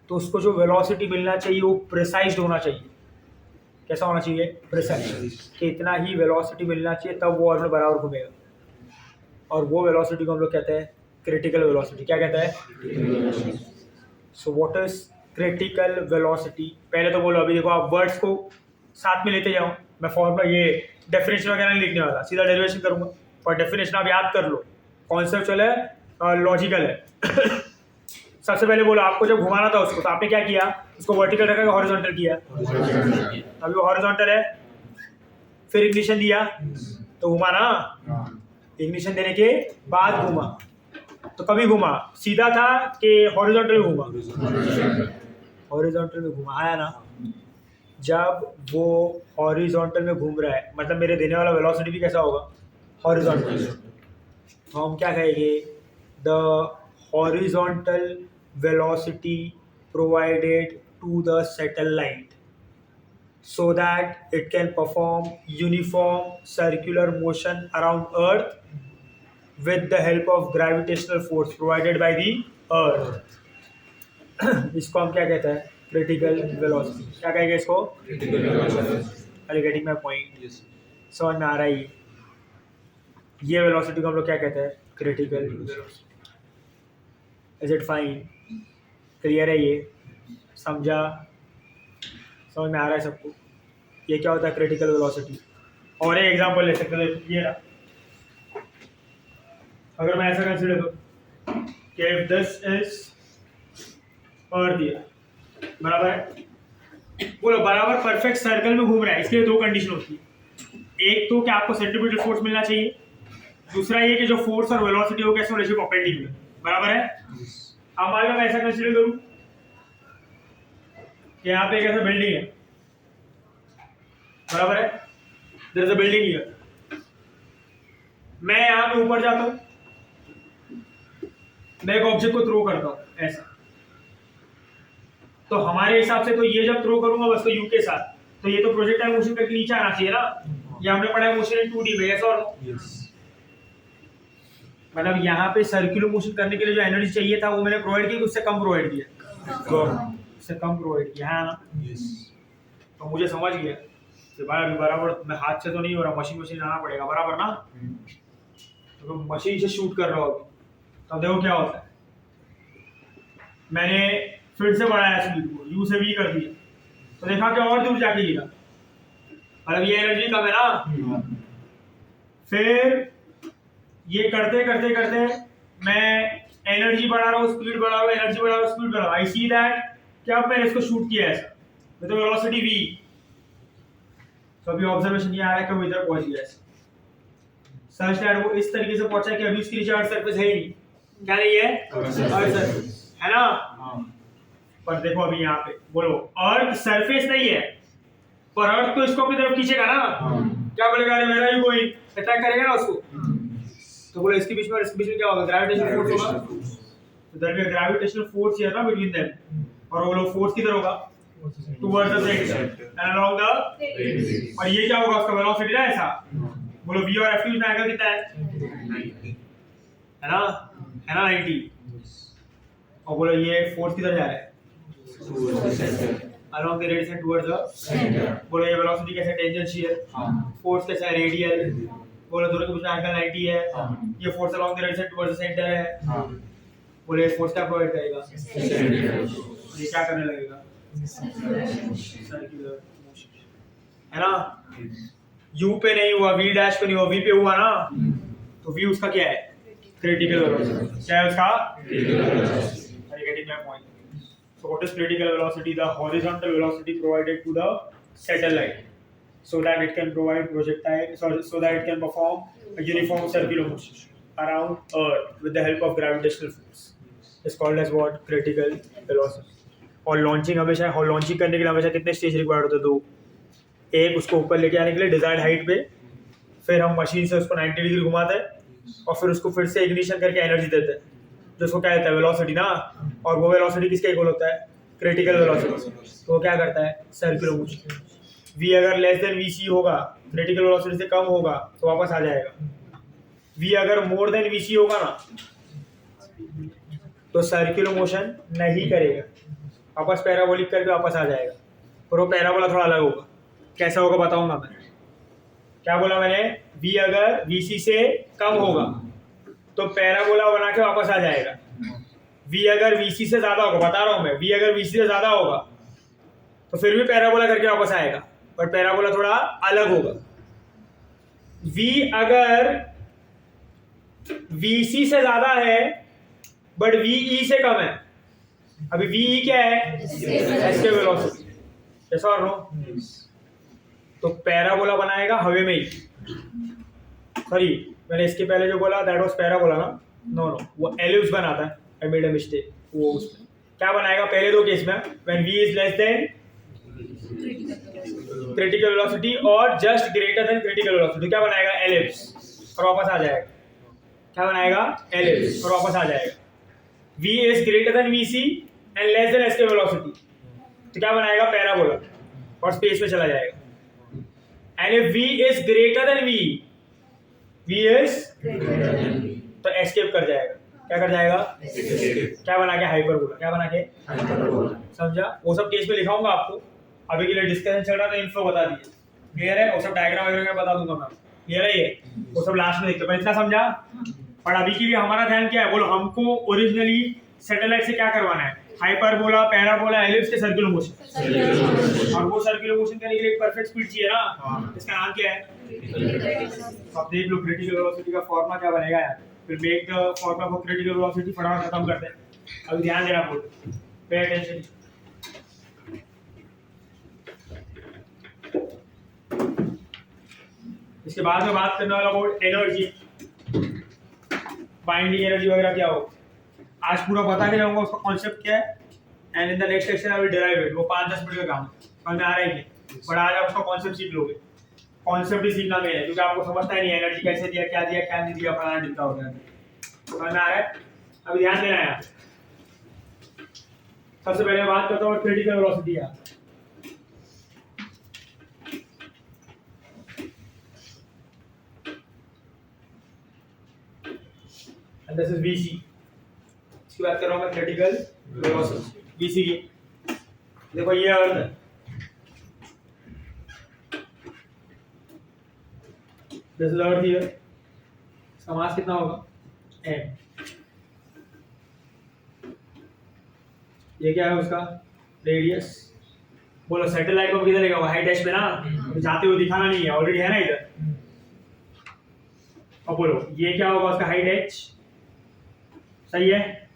Speaker 1: तो उसको जो वेलोसिटी मिलना चाहिए वो प्रिसाइज्ड होना चाहिए. कैसा होना चाहिए? प्रिसाइज. कि इतना ही वेलोसिटी मिलना चाहिए, तब वो ऑर्बिट बराबर घूमेगा. और वो वेलोसिटी को हम लोग कहते हैं क्रिटिकल वेलोसिटी. क्या कहता है? सो व्हाट इज क्रिटिकल वेलोसिटी? पहले तो बोलो, अभी देखो आप वर्ड्स को साथ में लेते जाओ. मैं फॉर्मूला ये डेफिनेशन वगैरह नहीं लिखने वाला, सीधा डेरिवेशन करूंगा. और डेफिनेशन आप याद कर लो, कॉन्सेप्चुअल है, लॉजिकल है. सबसे पहले बोलो, आपको जब घुमाना था उसको, तो आपने क्या किया? उसको वर्टिकल रखा, हॉरिजॉन्टल किया. अभी वो हॉरिजॉन्टल है, फिर इग्निशन दिया तो घुमा ना. इग्निशन देने के बाद घुमा. तो कभी घुमा सीधा था कि हॉरिजॉन्टल घुमा?
Speaker 3: हॉरिजॉन्टल में घुमा आया ना, जब वो हॉरिजॉन्टल में घूम रहा है मतलब मेरे देने वाला वेलोसिटी भी कैसा होगा, हॉरिजॉन्टल। तो हम क्या कहेंगे, the horizontal velocity provided to the satellite so that it can perform uniform circular motion around earth with the help of gravitational force provided by the earth. इसको हम क्या कहते हैं, क्रिटिकल वेलोसिटी। क्या कहेंगे इसको, are you getting my point? समझ में आ रहा है? ये वेलोसिटी को हम लोग क्या कहते हैं, critical velocity. Is it fine? Clear है? ये समझा, समझ में आ रहा है सबको? ये क्या होता है क्रिटिकल वेलोसिटी। और एक एग्जांपल ले सकते हैं, ये रहा। अगर मैं ऐसा कंसीडर करूं कि इफ दिस इज अर्थ दिया, बराबर है, बोलो बराबर परफेक्ट सर्कल में घूम रहा है, इसके लिए दो कंडीशन होती है। एक तो कि आपको सेंट्रीपिटल फोर्स मिलना चाहिए, दूसरा ये कि जो फोर्स और वेलोसिटी हो कैसे रेशियो परपेंडिकुलर, बराबर है। अब मान लो मैं ऐसा कंसीडर करूं कि यहाँ पे एक ऐसा बिल्डिंग है, बराबर है, there is a building here. मैं यहाँ पे ऊपर जाता हूँ, मैं एक ऑब्जेक्ट को थ्रो करता हूँ ऐसा, तो हमारे हिसाब से तो ये जब थ्रो करूंगा बस तो यू के साथ, तो ये तो प्रोजेक्टाइल मोशन करके नीचे आना चाहिए ना। ये हमने पढ़ा है मोशन इन 2D में, यस और नो? मतलब यहाँ पे सर्कुलर मोशन करने के लिए जो एनर्जी चाहिए था वो मैंने प्रोवाइड किया, उससे कम प्रोवाइड किया, उससे कम प्रोवाइड किया है ना। तो मुझे समझ गया कि भाई अभी बराबर मैं हाथ से तो नहीं हो रहा, मशीन आना पड़ेगा, बराबर ना। तो मशीन से शूट कर रहा हूँ, तो देखो क्या होता है, मैंने फिर से बढ़ाया स्पीड को, यू से वी कर दिया, तो देखा कि और दूर जाके गिरा, मतलब ये एनर्जी कम है ना। फिर ये करते करते करते मैं एनर्जी बढ़ा रहा हूँ, स्पीड बढ़ा रहा हूँ, एनर्जी बढ़ा रहा हूँ, स्पीड बढ़ा रहा हूँ। आई सी दैट कि अब मैंने इसको शूट किया ऐसा, तो वेलोसिटी वी। तो अभी ऑब्जर्वेशन ये आ रहा है कि वो इधर पहुंच गया सच दैट वो इस तरीके से पहुंचा कि अभी उसके नीचे अर्थ सरफेस है ही नहीं, क्या नहीं है, अर्थ सरफेस है ना। पर देखो अभी यहाँ पे बोलो अर्थ सरफेस नहीं है, पर अर्थ तो इसको अपनी तरफ खींचेगा ना। क्या बोलेगा, अरे मेरा ही कोई अटैक करेगा ना उसको, तो बोले इसके बीच में क्या होगा, ग्रेविटेशनल फोर्स होगा। तो there will be gravitational force here ना बिटवीन देम, और वो लोग फोर्स किधर होगा, towards the centre and along the, और ये क्या होगा उसका वेलोसिटी ना ऐसा। बोलो v और f के बीच में एंगल कितना है ना, 90। और बोलो ये फोर्स किधर जा रहा है, along the radius towards the centre. बोलो ये वेलोसिटी कैसे, टेंजेंशियल, फोर्स कैसा है, रेडियल। बोलो दोनों के बीच में एंगल 90 है, ये force along the radius towards the centre है। बोले ये फोर्स क्या प्रोवाइड करेगा, ये क्या करने लगेगा, सर्कुलर मोशन, है ना। u पे नहीं हुआ, v डैश पे नहीं हुआ, v पे हुआ ना, तो v उसका क्या है, क्रिटिकल वेलोसिटी। क्या है उसका, critical velocity. Are you getting my point? So what is critical velocity? The horizontal velocity provided to the satellite so that it can provide projectile, so that it can perform a uniform circular motion around earth with the help of gravitational force is called as what, critical velocity। और launching हमेशा, launching करने के लिए हमेशा कितने stage required होते हैं, दो। एक उसको ऊपर लेके आने के लिए डिजायर्ड हाइट पे, फिर हम मशीन से उसको 90 डिग्री घुमाते हैं और फिर उसको फिर से इग्निशन करके एनर्जी देते हैं, जो उसको क्या देता है, वेलोसिटी ना। और वो वेलोसिटी किसके इक्वल होता है, क्रिटिकल वेलोसिटी। तो वो क्या करता है, सर्कुलर मोशन। v अगर लेस देन vc होगा, क्रिटिकल वेलोसिटी से कम होगा तो वापस आ जाएगा। v अगर मोर देन vc होगा ना तो सर्कुलर मोशन नहीं करेगा, वापस पैराबोलिक करके वापस आ जाएगा। और वो पैराबोला थोड़ा अलग होगा, कैसा होगा बताऊंगा मैं। क्या बोला मैंने, v अगर vc से कम होगा तो पैराबोला बना के वापस आ जाएगा। v अगर vc से ज्यादा होगा, बता रहा हूं मैं, v अगर vc से ज्यादा होगा तो फिर भी पैराबोला करके वापस आएगा, पर पैराबोला थोड़ा अलग होगा। v अगर vc से ज्यादा है बट ve से कम है, अभी ve क्या है, एस्केप वेलोसिटी, यस और नो। तो पैराबोला बनाएगा हवा में ही, सॉरी मैंने इसके पहले जो बोला दैट वाज पैराबोला ना, नो वो एलिप्स बनाता है, आई मेड अ मिस्टेक, वो उसमें
Speaker 1: क्या बनाएगा पहले दो केस में, when v is less than critical velocity और just greater than critical velocity, क्या बनाएगा एलिप्स और वापस आ जाएगा। क्या बनाएगा एलिप्स और वापस आ जाएगा। v is greater then vc and less than escape velocity, तो क्या बनाएगा पैराबोला और स्पेस में चला जाएगा। And if v is greater then v is तो एस्केप कर जाएगा। क्या कर जाएगा क्या बना के हाइपरबोला, क्या बना के समझा। वो सब केस में लिखाऊंगा आपको, अभी के लिए डिस्कशन चल रहा था, इन्फो बता दिए। क्लियर है, वो सब डायग्राम वगैरह बता दूंगा मैं। क्लियर है ये, वो सब लास्ट में देखते हैं, इतना समझा। पर अभी के लिए हमारा ध्यान क्या है, बोलो हमको ओरिजिनली सैटेलाइट से क्या करवाना है, हाइपरबोला, पैराबोला, एलिप्स के सर्कुलर मोशन। और वो सर्कुलर मोशन करने के लिए एक परफेक्ट स्पीड चाहिए ना, इसका नाम क्या है। अब देख लो क्रिटिकल वेलोसिटी का फॉर्मूला क्या बनेगा यार, फिर make the formula for critical velocity फटाफट खत्म करते हैं। अभी ध्यान देना बोल, पे अटेंशन। इसके बाद में बात करने वाला अबाउट एनर्जी, बाइंडिंग एनर्जी वगैरह क्या हो। आज पूरा बता के जाऊंगा उसका कॉन्सेप्ट क्या है, and in the next section I will derive it. वो 5-10 मिनट का काम समझ में आ रहा है कि, बट आज आप उसका कॉन्सेप्ट सीख लोगे। कॉन्सेप्ट ही सीखना मेन है, क्योंकि आपको समझता ही नहीं एनर्जी कैसे दिया, क्या नहीं दिया, फलाना दिखता हो गया। समझ में आ रहा है, अभी ध्यान देना है। सबसे पहले बात करता हूँ क्रिटिकल वेलोसिटी है। And this is VC। इसकी बात कर रहा हूँ मैं क्रिटिकल वेलोसिटी VC की। देखो ये अर्थ है, दिस इज अर्थ हियर, इसका मास कितना होगा m। ये क्या है उसका रेडियस। बोलो सैटेलाइट को किधर लेगा, हाई डैश में ना, जाते हुए दिखाना नहीं है, ऑलरेडी है ना इधर। अब बोलो ये क्या होगा उसका हाई डैश, सही है।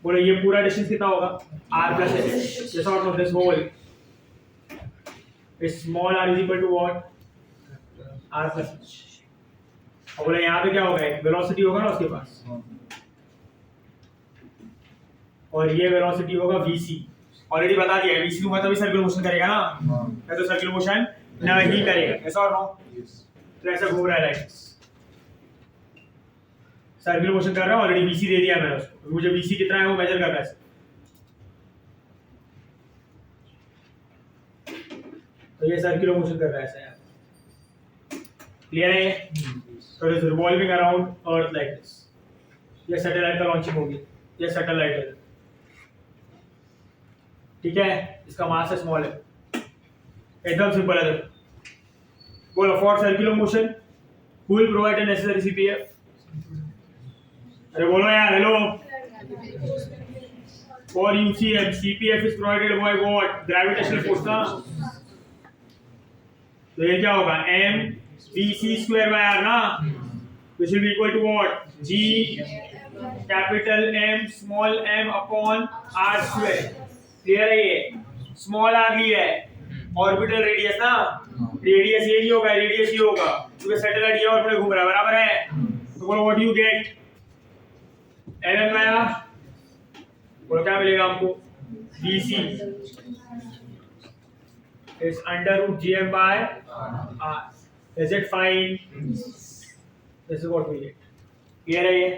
Speaker 1: बोलो ये पूरा डिस्टेंस कितना होगा r प्लस h। जैसा और this whole small r is equal to what r plus h। अब बोलो यहाँ पे क्या होगा, एक वेलोसिटी होगा ना उसके पास, और ये वेलोसिटी होगा vc। ऑलरेडी बता दिया है vc को मतलब सर्कुलर मोशन करेगा ना, या तो सर्कुलर मोशन नहीं करेगा, ऐसा और नो। तो ऐसा घूम रहा है लाइक सर्कुलर मोशन कर रहा है, ऑलरेडी vc दे दिया मैंने उसको, मुझे vc कितना है वो मेजर करना है। तो ये सर्कुलर मोशन कर रहा है ऐसा यार, क्लियर है ये। तो it is revolving around earth like this. ये सैटेलाइट का लॉन्चिंग होगी, ये सैटेलाइट है, ठीक है। इसका मास स्मॉल है, एकदम सिंपल है। बोलो for circular motion who will provide the necessary CPF. अरे बोलो यार, hello. For UCM CPF is provided by what, gravitational force ना। तो ये क्या होगा m vc square by r ना, which will be equal to what, g capital M small m upon r square. Clear है, ये स्मॉल r लिया है, ऑर्बिटल रेडियस ना, रेडियस ये ही होगा, रेडियस ये होगा, क्योंकि सैटेलाइट ये ऑर्बिट घूम रहा है, बराबर है। तो बोलो व्हाट यू गेट, mm आया, बोलो क्या मिलेगा हमको, vc is under root gm by r। Is it fine? This is what we get. Clear है ये?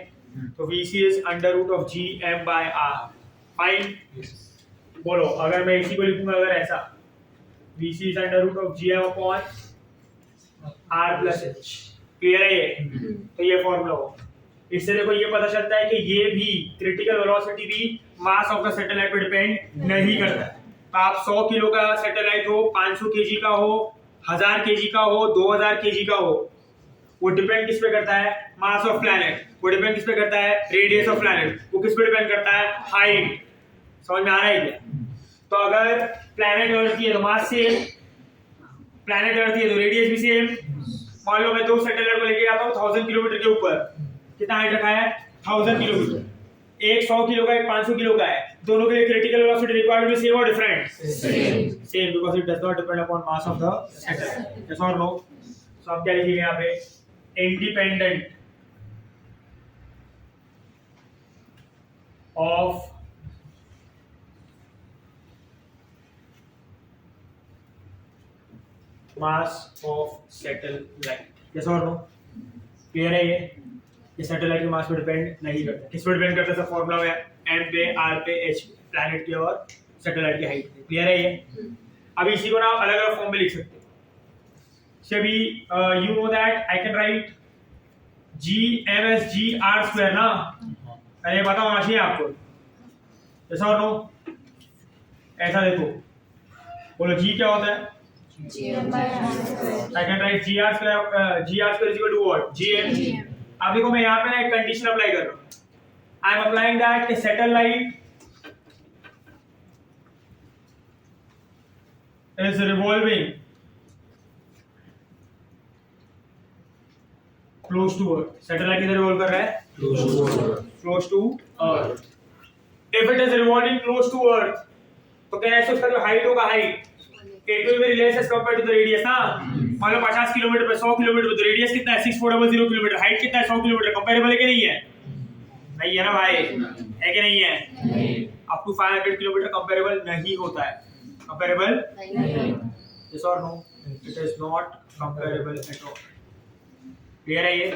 Speaker 1: तो vc is under root of gm by r। Fine? बोलो अगर मैं इसी को लिखूंगा अगर ऐसा, vc is under root of gm upon r plus h। Clear है ये? तो ये फॉर्मूला हो। इससे देखो ये पता चलता है कि ये भी क्रिटिकल वेलोसिटी भी मास ऑफ द सैटेलाइट पर डिपेंड नहीं करता है। तो आप 100 किलो का सैटेलाइट हो, 500 केजी का हो, 1000 केजी का हो, 2000 केजी का हो, वो डिपेंड किस पे करता है, मास ऑफ प्लैनेट। वो डिपेंड किस पे करता है, रेडियस ऑफ प्लैनेट। वो किस पे डिपेंड करता है, हाइट। समझ में आ रहा है क्या? तो अगर प्लैनेट अर्थ की है तो मास सेम, प्लैनेट अर्थ की है तो रेडियस भी सेम। मान लो मैं दो सैटेलाइट को लेके आता हूँ 1000 किलोमीटर के ऊपर, कितना हाइट रखा है, 1000 किलोमीटर। एक 100 किलो का, एक 500 किलो का है, दोनों के लिए क्रिटिकल वेलोसिटी रिक्वायरमेंट भी सेम और different? Same, because it does not depend upon mass of the satellite. Yes और नो? सो हम क्या लिखेंगे यहाँ पे, independent of mass of satellite. Yes और नो? क्लियर है ये सैटेलाइट के मास पे डिपेंड नहीं करता। किस पे डिपेंड करता है? सब फॉर्मूला में एम पे, आर पे, एच पे, प्लैनेट की और सैटेलाइट की हाइट पे। क्लियर है ये? अब इसी को ना अलग अलग फॉर्म में लिख सकते हो। सभी you know that I can write G M S G R square ना, अरे पता होना चाहिए आपको। यस और नो? ऐसा देखो, बोलो जी क्या होता है? I can write GR square is equal to what? GM. अब देखो मैं यहाँ पे ना एक कंडीशन अप्लाई कर रहा हूँ। I am applying that satellite is revolving close to Earth. Satellite किधर revolve कर रहा है? Close to Earth. If it is revolving close to Earth, तो क्या ऐसे उसका जो height होगा height it will be less as compared to the radius ना। मान लो 50 किलोमीटर पे 100 किलोमीटर पे, तो रेडियस कितना है? 6400 किलोमीटर। हाइट कितना है? 100 किलोमीटर। कंपैरेबल है कि नहीं है? नहीं है ना भाई, है कि नहीं है? अप टू 500 किलोमीटर कंपैरेबल नहीं होता है। कंपैरेबल यस और no? It is not comparable at all. Clear है ये?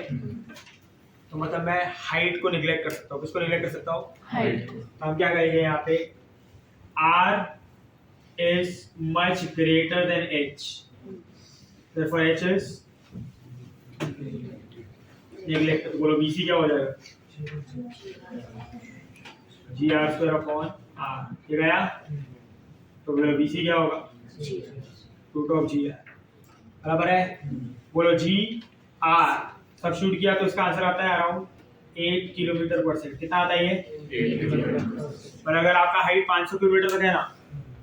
Speaker 1: तो मतलब मैं हाइट को निगलेक्ट कर सकता हूँ। किसको निगलेक्ट कर सकता हूँ? हाइट। तो हम क्या करेंगे यहाँ पे? R is much greater than h, therefore h is neglect। तो बोलो bc क्या हो जाएगा? g r square upon r। ये गया? तो बोलो bc क्या होगा? Root of g r। बराबर है? बोलो g r सब्स्टिट्यूट किया तो इसका आंसर आता है अराउंड 8 किलोमीटर पर सेकंड। कितना आता है ये? 8 किलोमीटर। पर अगर आपका हाइट 500 किलोमीटर तक है ना,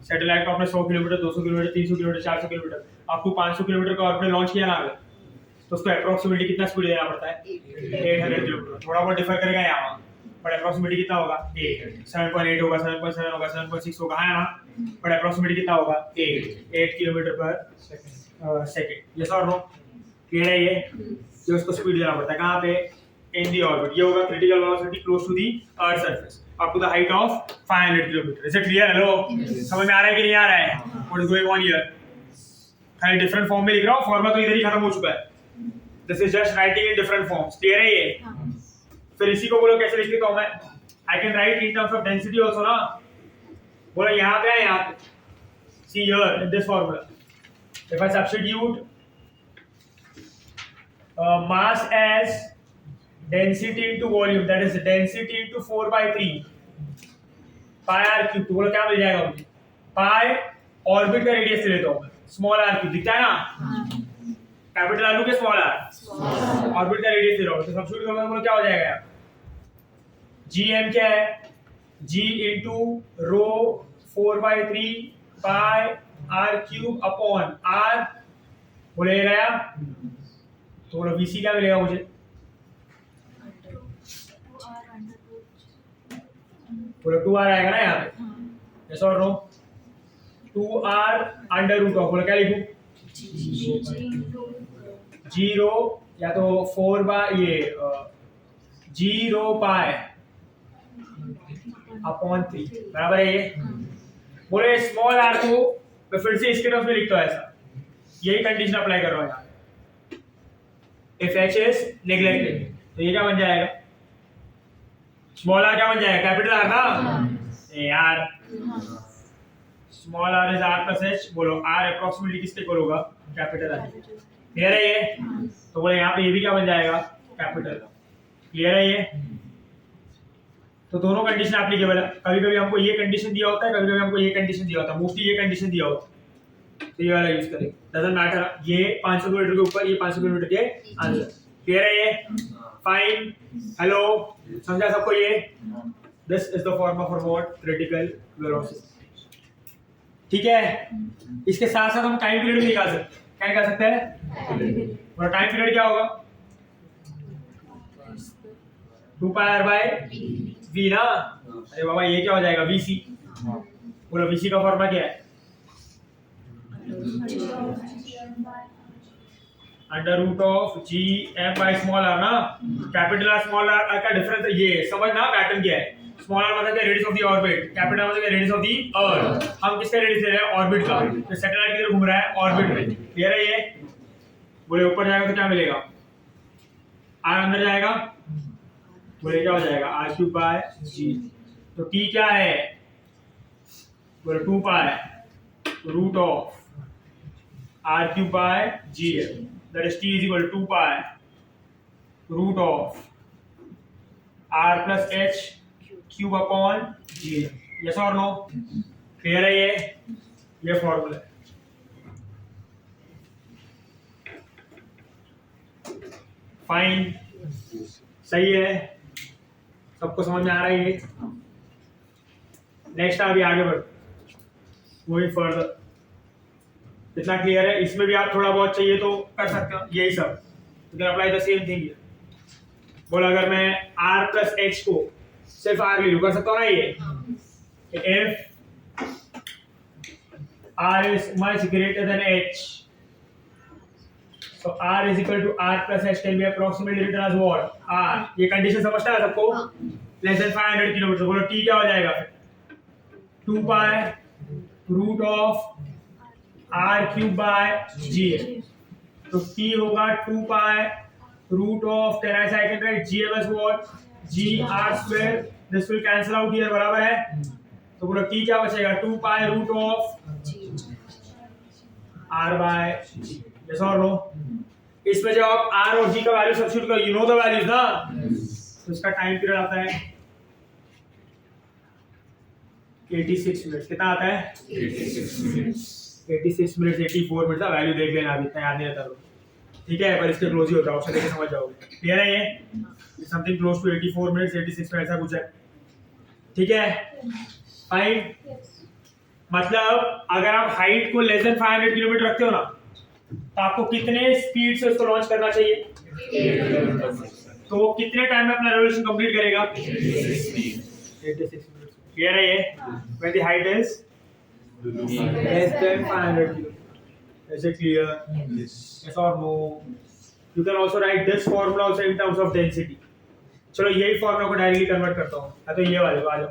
Speaker 1: सैटेलाइट को आपने 100 किलोमीटर, 200 किलोमीटर, 300 किलोमीटर, 400 किलोमीटर, आपको 500 किलोमीटर का ऑर्बिट लॉन्च किया ना अगर, तो उसको अप्रोक्सीमेटली कितना स्पीड देना पड़ता है? 800 किलोमीटर। थोड़ा बहुत डिफर करेगा यहाँ, बट अप्रोक्सीमेटली कितना होगा? 8। 7.8 होगा, 7.7 होगा, 7.6 होगा, है ना? बट अप्रोक्सीमेटली कितना होगा? 8 किलोमीटर पर सेकंड। यस और नो? क्लियर है ये? जो उसको स्पीड देना पड़ता है कहाँ पे? In the orbit. ये होगा critical velocity close to the earth surface up to the height of 500 kilometre. Is it clear? Hello, समझ में आ रहा है कि नहीं आ रहा है? What is going on here? खाली डिफरेंट फॉर्म में लिख रहा हूँ, फॉर्मूला तो इधर ही खत्म हो चुका है। This is just writing in different forms। Clear है ये? फिर इसी को बोलो कैसे लिख लेता हूँ मैं? I can write in terms of density also ना। बोलो यहाँ पे है, यहाँ पे। See here in this formula, if I substitute mass as density into volume, that is density into 4/3 pi r cube, तो बोलो क्या मिल जाएगा मुझे? पाई ऑर्बिट का रेडियस ले लेता हूँ, स्मॉल आर क्यूब। दिखता है ना? कैपिटल आर के स्मॉल आर, ऑर्बिट का रेडियस ले रहा हूँ, तो सब्स्टिट्यूट करूंगा, बोलो क्या हो जाएगा यार? जी एम क्या है? G into rho 4/3 pi R cube upon R. बोले गया? तो बोलो वीसी क्या मिलेगा मुझे? बोलो 2r आएगा ना यहाँ पे? यस और no? 2r under root of, बोलो क्या लिखूं? 0 या तो 4 बाय ये 0 पाई अपॉन 3 बराबर है ये? बोले स्मॉल r को मैं फिर से इसके टर्म्स में लिखता हूँ ऐसा। यही कंडीशन अप्लाई कर रहा हूँ यहाँ। इफ h is neglected, तो ये क्या बन जाएगा? स्मॉल आर क्या बन जाएगा? कैपिटल आर ना? यार small R is R plus H. बोलो आर अप्रोक्सीमेटली किसके इक्वल होगा? Capital R. क्लियर है ये? तो बोले यहाँ पे ये भी क्या बन जाएगा? कैपिटल। क्लियर है ये? तो दोनों कंडीशन एप्लीकेबल है। कभी कभी हमको ये कंडीशन दिया होता है, कभी कभी हमको ये कंडीशन दिया होता है, मोस्टली ये कंडीशन दिया होता है, तो ये वाला यूज करेंगे। डजंट मैटर, ये 500 किलोमीटर के ऊपर, ये 500 किलोमीटर के आंसर। क्लियर है ये? फाइन। हेलो, समझा सबको ये? This is the formula for what? Critical velocity. ठीक है? इसके साथ साथ हम टाइम पीरियड भी निकाल सकते हैं। क्या निकाल सकते हैं? और टाइम पीरियड क्या होगा? 2 पाई आर बाय वी ना। अरे बाबा ये क्या हो जाएगा? वीसी। बोलो वीसी का फॉर्मूला क्या है? Under root of G M by small R ना। कैपिटल आर स्मॉल आर का डिफरेंस ये समझना पैटर्न क्या है।
Speaker 3: स्मॉल r मतलब radius of the orbit, capital मतलब रेडियस ऑफ द अर्थ। हम किसका रेडियस ले रहे हैं? ऑर्बिट का। तो सैटेलाइट किधर घूम रहा है? ऑर्बिट में। क्लियर है ये? बोले ऊपर जाएगा तो क्या मिलेगा? r अंदर जाएगा, बोले क्या हो जाएगा? r³ g। तो t क्या है? बोले 2 pi root of r³ g है। That is t is equal to 2 pi root of r plus h cube upon g। Yes और नो? क्लियर है ये फॉर्मूला है। फाइन, सही है, सबको समझ में आ रहा है ये? नेक्स्ट अभी आगे बढ़, मूविंग फर्दर। इतना क्लियर है? इसमें भी आप थोड़ा बहुत चाहिए तो कर सकते हो, यही सब। You can apply the same thing. बोला अगर मैं r प्लस h को सिर्फ r ले लूं, कर सकता हूँ ना ये? if r is much greater than h, so r is equal to r plus h can be approximately written as what? r। ये कंडीशन समझता है सबको? Less than 500 kilometre. बोलो t क्या हो जाएगा फिर? 2 pi root of r³ g। तो t होगा 2 pi root of, then I can write gm as what? gr²। this will cancel out here, बराबर है? तो बोलो t क्या बचेगा? 2 pi root of r/g। Yes और नो? इसमें जब आप r और g का वैल्यू सब्स्टिट्यूट करो, यू नो द वैल्यूज ना, तो इसका टाइम पीरियड आता है 86 मिनट। कितना आता है? 86 मिनट, 84 मिनट का वैल्यू देख लेना, अभी इतना याद नहीं रहता। ठीक है, पर इसके क्लोज ही होता है, ऑप्शन देख के समझ जाओगे। क्लियर है ये? Something close to 84 minutes, 86 minute ऐसा कुछ है। ठीक है, फाइन। मतलब अगर आप हाइट को लेस देन 500 किलोमीटर रखते हो ना, तो आपको कितने स्पीड से उसको लॉन्च करना चाहिए? तो वो कितने टाइम में अपना रेवोल्यूशन कंप्लीट करेगा? 86 मिनट। क्लियर है ये? When the height is less than 500 kilometers. Is it clear?
Speaker 2: Yes.
Speaker 3: Yes or no? You can also write this formula also in terms of density. चलो यही फॉर्मूला को directly convert करता हूँ, या तो ये वाले आ जाओ।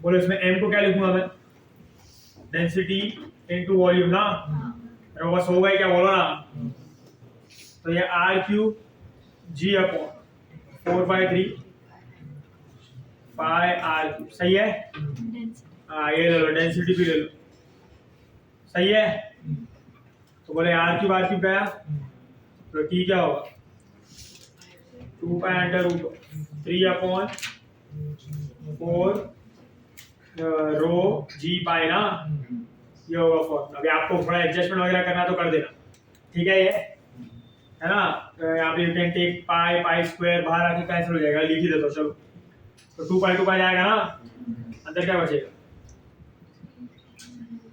Speaker 3: बोलो इसमें m को क्या लिखूंगा मैं? डेंसिटी इनटू वॉल्यूम ना, अरे बस होगा ही क्या, बोलो ना। तो ये r³ g अपॉन 4/3 पाई r³। सही है? हाँ, ये ले लो, डेंसिटी भी ले लो। सही है? तो बोले r³ गया, तो t क्या होगा? 2 पाई अंडर रूट 3 अपॉन 4 रो g पाई ना, ये होगा फॉर्मूला। अभी आपको थोड़ा एडजस्टमेंट वगैरह करना तो कर देना। ठीक है, ये है ना? यहाँ पे यू कैन टेक पाई² बाहर आके कैंसिल हो जाएगा, लिख ही देता हूँ। चलो, तो 2 पाई जाएगा ना, अंदर क्या बचेगा?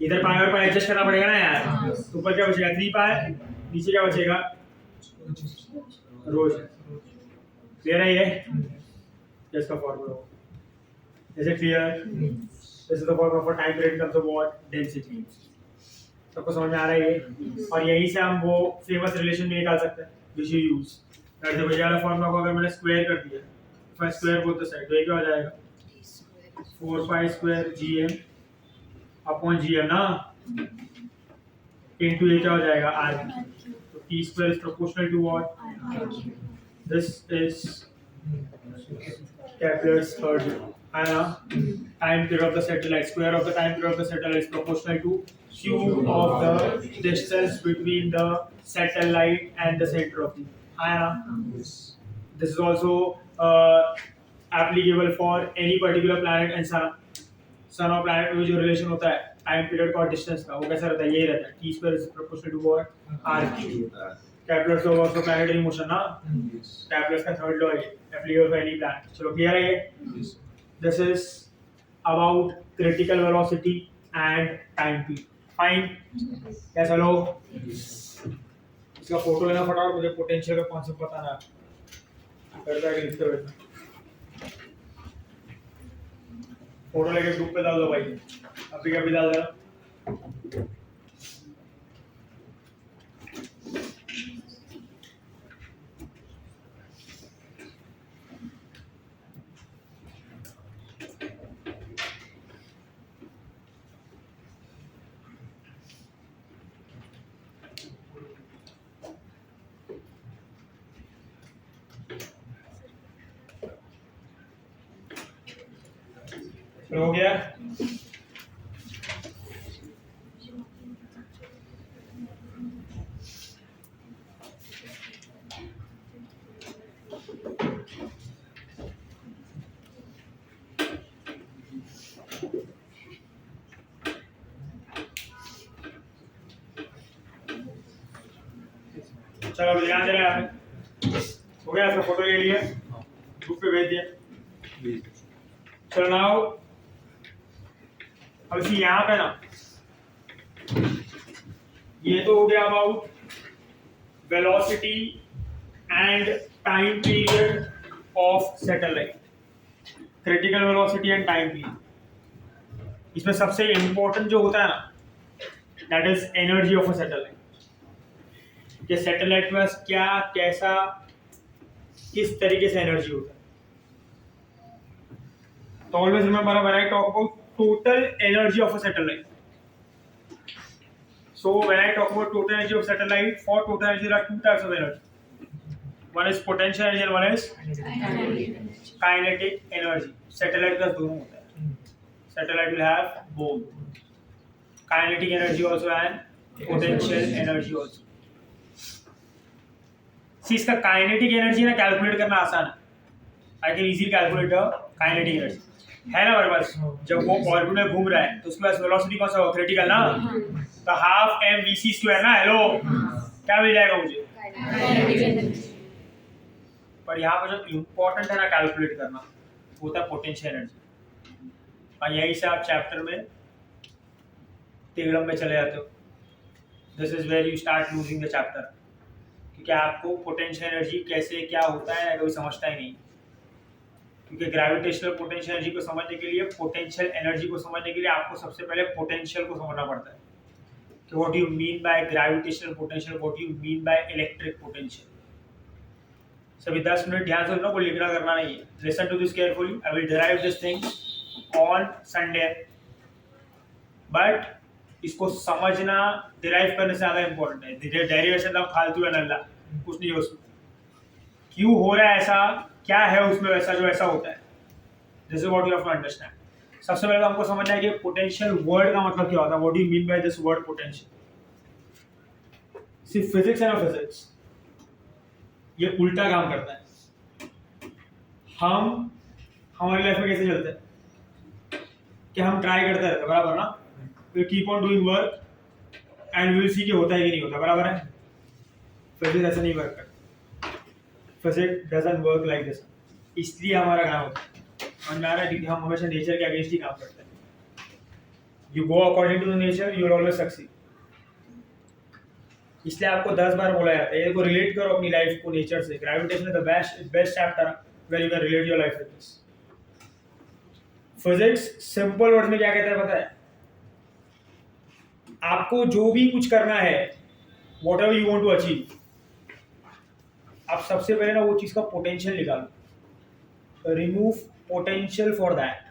Speaker 3: इधर पाई और पाई एडजस्ट करना पड़ेगा ना यार। तो ऊपर क्या बचेगा? 3 पाई, नीचे क्या बचेगा? रोज। क्लियर है ये? इसका formula is it clear? This is the formula for time period in terms of what? Density. सबको समझ में आ रहा है ये? और यहीं से हम वो फेमस रिलेशन भी निकाल सकते हैं which you use. That is वाला फॉर्मूला को अगर मैंने स्क्वायर कर दिया, फिर स्क्वायर बोथ द साइड, तो ये क्या हो जाएगा? 4 पाई² gm अपॉन gm ना, इनटू ये क्या हो जाएगा? r। तो t² is proportional to what? This is Kepler's third law, है ना? Time period of the satellite, square of the time period of the satellite is proportional to cube of the distance between the satellite and the center of the, है ना? This is also applicable for any particular planet and sun और planet में जो relation होता है time period का और distance का, वो कैसा रहता है? यही रहता है, t² is proportional to what? r³। Kepler's law of planetary motion ना, Kepler's का थर्ड लॉ है, applicable for any planet। चलो क्लियर है ये? This is about critical velocity and time period. Fine? क्या चलो? इसका फोटो लेना फटाफट, मुझे पोटेंशियल का कॉन्सेप्ट बताना है। करता है कि लिखते हुए फोटो लेके ग्रुप पे डाल दो भाई, अभी कभी डाल देना।
Speaker 1: हो गया। चलो अब ध्यान दे रहे हैं आपने, हो गया, इसका फोटो ले लिया, ग्रुप पे भेज दिया। चलो नाउ अब इसी यहाँ पे ना, ये तो हो गया about velocity and time period of satellite, critical velocity and time period. इसमें सबसे इंपॉर्टेंट जो होता है ना, that is energy of a satellite, कि सैटेलाइट में क्या, कैसा, किस तरीके से एनर्जी होता है। तो always remember when I talk about total energy of a satellite, so when I talk about total energy of satellite, for total energy there are two types of energy. One is potential energy and one is kinetic energy. Satellite का दोनों होता है, satellite will have both kinetic energy also and potential energy also. See, इसका kinetic energy ना calculate करना आसान है, I can easily calculate kinetic energy है ना हमारे पास। जब वो ऑर्बिट में घूम रहा है तो उसके पास वेलोसिटी कौन सा होगा, क्रिटिकल ना, तो half M V C square ना, हेलो क्या मिल जाएगा मुझे, पर यहाँ पर जो इम्पोर्टेंट है ना कैलकुलेट करना, वो होता है पोटेंशियल एनर्जी। और यही से आप चैप्टर में तिगड़म में चले जाते हो, this is where you start losing the chapter, क्योंकि आपको पोटेंशियल एनर्जी कैसे क्या होता है कभी समझता ही नहीं। क्योंकि ग्रेविटेशनल पोटेंशियल एनर्जी को समझने के लिए, पोटेंशियल एनर्जी को समझने के लिए आपको सबसे पहले पोटेंशियल को समझना पड़ता है कि what you mean by gravitational potential, what you mean by electric potential. सभी 10 मिनट ध्यान से सुनना, कोई लिखना करना नहीं है। Listen to this carefully, I will derive this thing on Sunday, but इसको समझना डिराइव करने से ज़्यादा इंपॉर्टेंट है। डेरिवेशन का फालतू है नल्ला, कुछ नहीं है उसमें, क्यों हो रहा है ऐसा, क्या है उसमें वैसा जो ऐसा होता है, this is what you have to understand. सबसे पहले तो हमको समझना है कि पोटेंशियल वर्ड का मतलब क्या होता है, what do you mean by this word potential. सिर्फ फिजिक्स है ना, फिजिक्स ये उल्टा काम करता है। हम हमारी लाइफ में कैसे चलते हैं कि हम ट्राई करते रहते हैं, बराबर ना, we keep on doing work and will see कि होता है कि नहीं होता, बराबर है। फिजिक्स ऐसा नहीं वर्क करता, physics doesn't work like this, इसलिए हमारा काम होता है। समझ में आ रहा है, क्योंकि हम हमेशा नेचर के अगेंस्ट ही काम करते हैं। You go according to the nature, you will always succeed. इसलिए आपको 10 बार बोला जाता है, इसको रिलेट करो अपनी लाइफ को नेचर से। Gravitation is the best chapter where you can relate your life with this. Physics simple word में क्या कहता है पता है, आपको जो भी कुछ करना है, whatever you want to achieve, आप सबसे पहले ना वो चीज का पोटेंशियल निकालो, रिमूव पोटेंशियल फॉर दैट,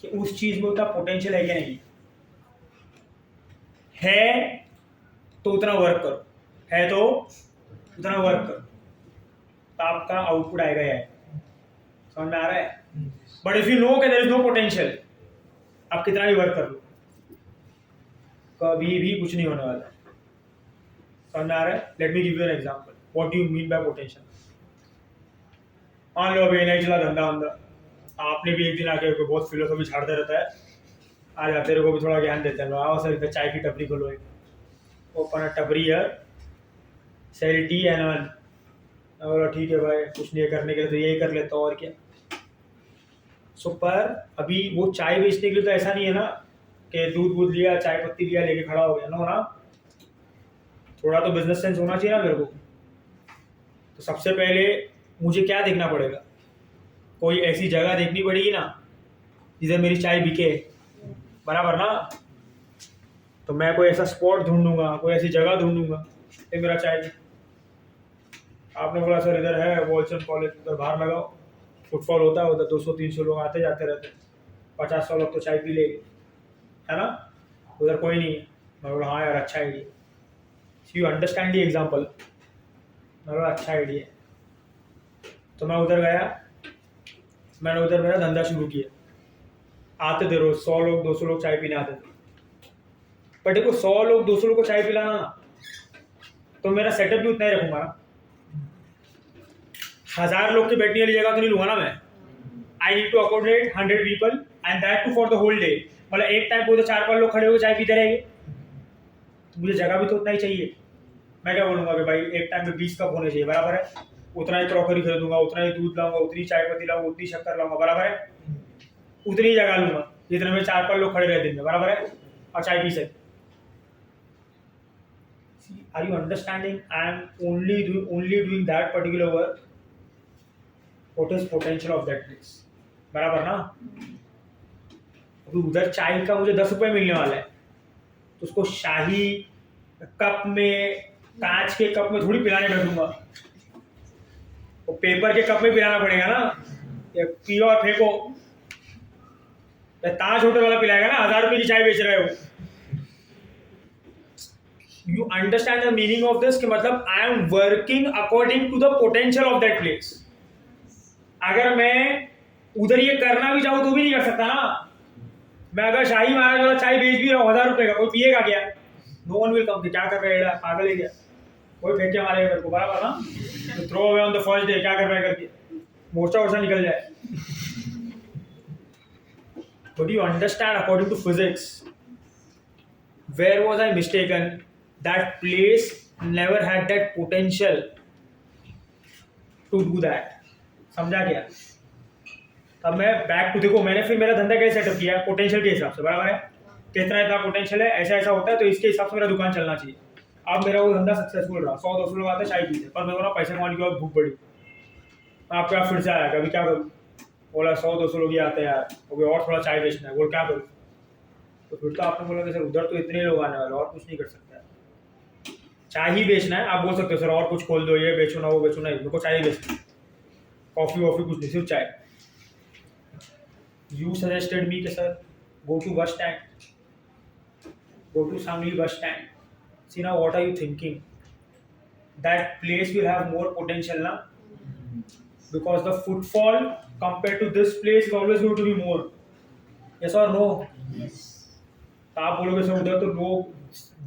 Speaker 1: कि उस चीज में उतना पोटेंशियल है कि नहीं है, तो उतना वर्क करो, है तो उतना वर्क करो, तो आपका आउटपुट आएगा। है समझ में आ रहा है। बट इफ यू नो कि देयर इज नो पोटेंशियल, आप कितना भी वर्क कर लो, कभी भी कुछ नहीं होने वाला। समझ में आ रहा है। Let me give you an example, what you mean by potential. मान लो अभी नहीं चला धंधा वंधा, आपने भी एक दिन आके बहुत फिलोसॉफी छाड़ते रहता है, आ जाते तेरे को भी थोड़ा ज्ञान देते हैं, आओ सर इधर चाय की टपरी खोलो, एक ओपन टपरी है, सेल टी एंड अर्न। बोला ठीक है भाई, कुछ नहीं करने के लिए तो यही कर लेता हूँ और क्या। सो पर अभी वो चाय बेचने के लिए तो ऐसा नहीं है ना कि दूध लिया, चाय पत्ती लिया, लेके खड़ा हो गया, नो ना, थोड़ा तो बिजनेस सेंस होना चाहिए ना मेरे को। तो सबसे पहले मुझे क्या देखना पड़ेगा, कोई ऐसी जगह देखनी पड़ेगी ना जिधर मेरी चाय बिके, बराबर ना। तो मैं कोई ऐसा स्पॉट ढूंढूंगा, कोई ऐसी जगह ढूंढूंगा ये मेरा चाय। आपने बोला सर इधर है वॉलचंद कॉलेज, उधर बाहर लगाओ, फुटफॉल होता है उधर, 200-300 लोग आते जाते रहते, 50-100 लोग तो चाय पी लेंगे, है ना। उधर कोई नहीं है, मैं बोला हाँ यार अच्छा idea, you understand the example, मैं बोला अच्छा आइडिया। तो मैं उधर गया, मैंने उधर मेरा धंधा शुरू किया, आते थे रोज 100 लोग 200 लोग चाय पीने आते थे। पर देखो 100 लोग 200 लोग को चाय पिलाना ना, तो मेरा सेटअप भी उतना ही रखूंगा ना। 1000 लोग के बैठने वाली जगह तो नहीं लूंगा ना मैं। I need to accommodate 100 people and that too for the whole day. मतलब एक टाइम पे तो 4-5 लोग खड़े होकर चाय पीते रहेंगे, तो मुझे जगह भी तो उतना ही चाहिए। मैं क्या बोलूँगा कि भाई एक टाइम में 20 कप होने चाहिए, बराबर है। उतना ही क्रॉकरी खरीदूंगा, उतना ही दूध लाऊंगा, उतनी चाय पत्ती लाऊंगा, उतनी शक्कर लाऊंगा, बराबर है। उतनी ही जगह लूंगा जितने में 4-5 लोग खड़े रहे दिन में, बराबर है, और चाय पी सकते। Are you understanding? I am only doing that particular work. What is potential of that place? बराबर ना। अभी उधर चाय का मुझे 10 रुपए मिलने वाला है, तो उसको शाही कप में, कांच के कप में थोड़ी पिलाने बैठूंगा, वो पेपर के कप में पिलाना पड़ेगा ना। या पियो और फेंको। ताज होटल वाला पिलाएगा ना, 1000 रुपए की चाय बेच रहे हो। You understand the meaning of this? कि मतलब I am working according to the potential of that place. अगर मैं उधर ये करना भी चाहूँ तो भी नहीं कर सकता ना। मैं अगर शाही महाराज वाला चाय बेच भी रहा हूँ 1000 रुपए का, कोई पिएगा क्या? No one will come. क्या कर रहे हैं, पागल है क्या? कोई फेंक के मारेगा मेरे को, बराबर ना। तो throw away on the first day, क्या कर रहा है करके मोर्चा वोर्चा निकल जाए। But you understand, according to physics, where was I mistaken? That place never had that potential to do that. समझा क्या? अब मैं बैक टू देखो, मैंने फिर मेरा धंधा कैसे सेटअप किया, पोटेंशियल के हिसाब से, बराबर है। कितना इतना पोटेंशियल है, ऐसा ऐसा होता है, तो इसके हिसाब से मेरा दुकान चलना चाहिए। अब मेरा वो धंधा सक्सेसफुल रहा, 100-200 लोग आते चाय पीते, पर मेरे को ना पैसे कमाने की और भूख पड़ी। आपके आप फिर से आया, अभी क्या करूँ? बोला 100-200 लोग ही आते हैं यार, अभी और थोड़ा चाय बेचना है, बोल क्या करूँ? तो फिर तो आपने बोला कि सर उधर तो इतने लोग आने वाले, और कुछ नहीं कर सकते। चाय ही बेचना है, आप बोल सकते हो सर और कुछ खोल दो, ये बेचो ना वो बेचो ना, मेरे को चाय ही बेचना है, कॉफी वॉफी कुछ नहीं, सिर्फ चाय। यू सजेस्टेड मी कि sir go to bus stand, go to Sangli bus stand, see now what are you thinking? That place will have more potential ना, because the footfall compare to this place is always going to be more. Yes और no? तो आप बोलोगे sir उधर तो लोग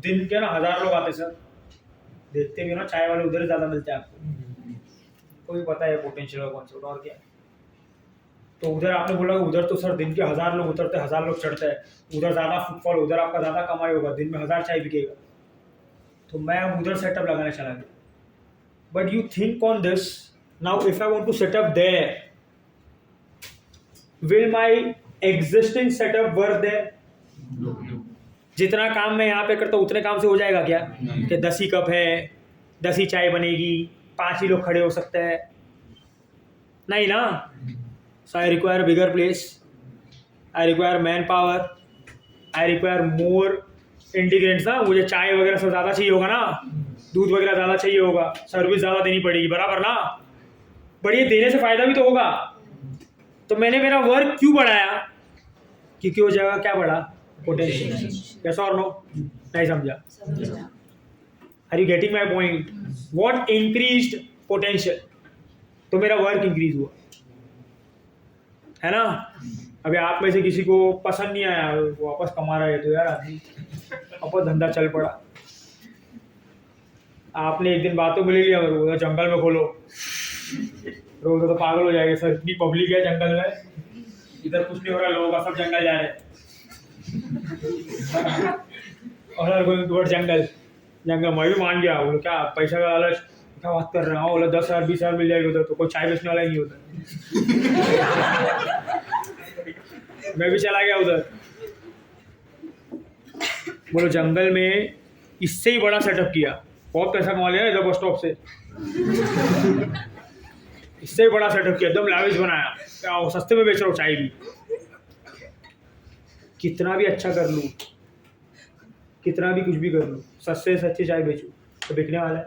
Speaker 1: दिन के ना 1000 लोग आते सर, देखते भी ना चाय वाले उधर ज़्यादा मिलते हैं आपको, कोई पता है पोटेंशियल का कॉन्सेप्ट और क्या। तो उधर आपने बोला उधर तो सर दिन के 1000 लोग उतरते हैं, 1000 लोग चढ़ते हैं, उधर ज़्यादा फुटफॉल, उधर आपका ज़्यादा कमाई होगा, दिन में 1000 चाय बिकेगा। तो मैं अब उधर सेटअप लगाने चला गया। But you think on this now, if I want to setup there, will my existing setup work there? जितना काम मैं यहाँ पे करता हूँ उतने काम से हो जाएगा क्या? कि 10 ही कप है, 10 ही चाय बनेगी, 5 ही लोग खड़े हो सकते हैं? नहीं ना। So I require bigger place, I require man power, I require more ingredients ना। मुझे चाय वगैरह सब ज़्यादा चाहिए होगा ना, दूध वगैरह ज़्यादा चाहिए होगा, सर्विस ज़्यादा देनी पड़ेगी, बराबर ना। बट ये देने से फ़ायदा भी तो होगा। तो मैंने मेरा वर्क क्यों बढ़ाया? क्योंकि वो जगह क्या बढ़ा? पोटेंशियल। यस और नो? नहीं समझा? Are you getting my point? What increased potential? तो मेरा वर्क इंक्रीज हुआ, है ना। अभी आप में से किसी को पसंद नहीं आया, वो वापस कमा रहा है, तो यार आदमी वापस धंधा चल पड़ा। आपने एक दिन बातों में ले लिया, वो जंगल में खोलो, रोज तो पागल हो जाएगा सर, इतनी पब्लिक है जंगल में, इधर कुछ नहीं हो रहा, लोगों का सब जंगल जा रहे हैं। और गोइंग जंगल मैं भी मान गया। बोलो क्या पैसा का लालच, क्या बात कर रहा हूँ? बोला 10,000 20,000 मिल जाएगी उधर, तो कोई चाय बेचने वाला ही नहीं होता। मैं भी चला गया उधर। बोलो जंगल में इससे ही बड़ा सेटअप किया, बहुत पैसा कमा लिया इधर बस स्टॉप से। इससे ही बड़ा सेटअप किया, एकदम लाविश बनाया, क्या सस्ते में बेच रहा हूँ चाय भी। कितना भी अच्छा कर लूँ, कितना भी कुछ भी कर लूँ, सस्ते से अच्छी चाय बेचूँ तो बिकने वाला है?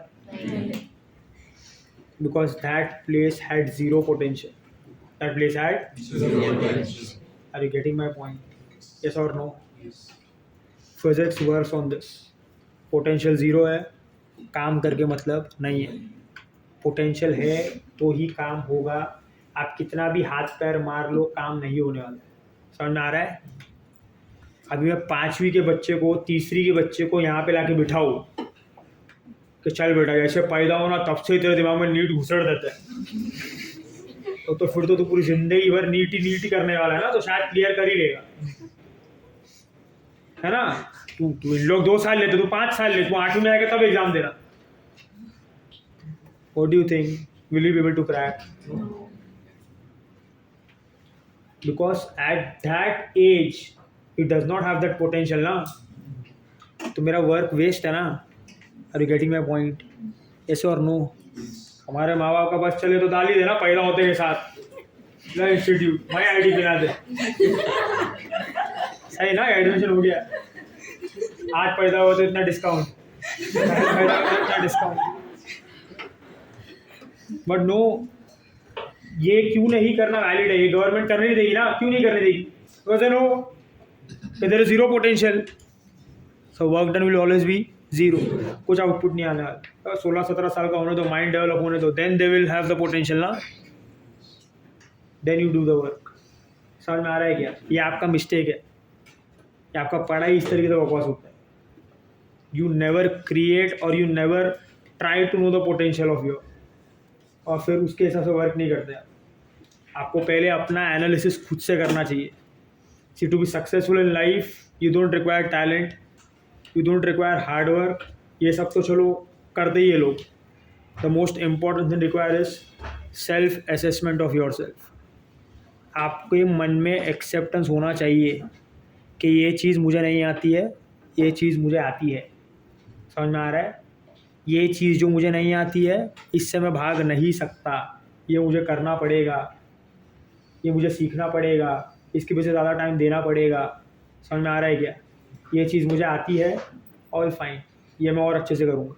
Speaker 1: Because that place had zero potential. That place had zero potential. Are you getting my point? Yes और no? Physics works on this. Potential zero है, काम करके मतलब नहीं है। पोटेंशियल है तो ही काम होगा। आप कितना भी हाथ पैर मार लो, काम नहीं होने वाला है। समझ में आ रहा है? अभी मैं 5वीं के बच्चे को 3री के बच्चे को यहाँ पे लाके बिठाऊँ कि चल बेटा जैसे पैदा होना तब से ही तेरे दिमाग में नीट घुसड़ देता है तो फिर तो तू पूरी जिंदगी भर नीट ही करने वाला है ना, तो शायद क्लियर कर ही लेगा, है ना? तू इन लोग 2 साल लेते, तू 5 साल ले, तू 8वीं में आएगा तब एग्जाम देना. What do you think? Will you be able to crack? Because at that age it does not have that potential ना. तो मेरा वर्क वेस्ट है ना. Are you getting my point? Yes or no? हमारे माँ बाप का बस चले तो डाल ही देना पैदा होते के साथ इंस्टीट्यूट मैं आईडी बना दे. सही ना, एडमिशन हो गया, आज पैदा हुआ तो इतना डिस्काउंट, पैदा हुआ तो इतना डिस्काउंट. बट नो, ये क्यों नहीं करना वैलिड है? ये गवर्नमेंट करने नहीं देगी ना. क्यों नहीं करने देगी? Because no there is zero potential, so work done will always be zero. कुछ आउटपुट नहीं आने वाला. 16-17 साल का होने दो, माइंड डेवलप होने दो, then they will have the potential ना. Then you do the work. समझ में आ रहा है क्या? ये आपका मिस्टेक है, ये आपका पढ़ाई इस तरीके से बकवास होता है. यू नेवर क्रिएट और you never try to know the potential of your, और फिर उसके हिसाब से वर्क नहीं करते. आपको पहले अपना एनालिसिस खुद से करना चाहिए. See to be successful in life you don't require talent, you don't require hard work. ये सब तो चलो करते ही है लोग. The most important thing require is self assessment of your self. आपके मन में एक्सेप्टेंस होना चाहिए कि ये चीज़ मुझे नहीं आती है, ये चीज़ मुझे आती है. समझ में आ रहा है? ये चीज़ जो मुझे नहीं आती है इससे मैं भाग नहीं सकता, ये मुझे करना पड़ेगा, ये मुझे सीखना पड़ेगा, इसके पीछे ज़्यादा टाइम देना पड़ेगा. समझ में आ रहा है क्या? ये चीज़ मुझे आती है, ऑल फाइन, ये मैं और अच्छे से करूँगा.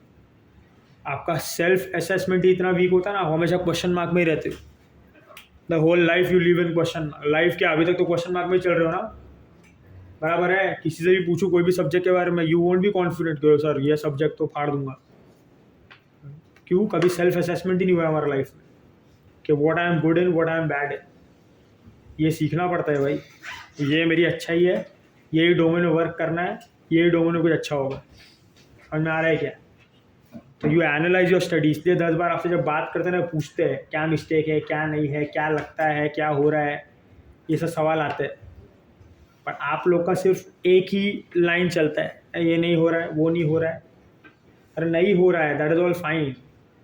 Speaker 1: आपका सेल्फ असेसमेंट ही इतना वीक होता है ना, हमेशा क्वेश्चन मार्क में ही रहते हो. The whole life you live in question. Life के अभी तक तो क्वेश्चन मार्क में ही चल रहे हो ना. बराबर है? किसी से भी पूछो कोई भी सब्जेक्ट के बारे में, यू वोंट बी कॉन्फिडेंट करो सर ये सब्जेक्ट तो फाड़ दूंगा. क्यों? कभी सेल्फ असेसमेंट ही नहीं हुआ हमारा लाइफ में कि what I am good in, what I am bad in. ये सीखना पड़ता है भाई. ये मेरी अच्छाई है, यही डोमेन में वर्क करना है, यही डोमेन में कुछ अच्छा होगा. समझ में आ रहा है क्या? तो यू एनालाइज योर स्टडी. इसलिए 10 बार आपसे जब बात करते हैं ना, पूछते हैं क्या मिस्टेक है, क्या नहीं है, क्या लगता है, क्या हो रहा है, ये सब सवाल आते हैं. पर आप लोग का सिर्फ एक ही लाइन चलता है, ये नहीं हो रहा है, वो नहीं हो रहा है. अरे नहीं हो रहा है, दैट इज़ ऑल फाइन.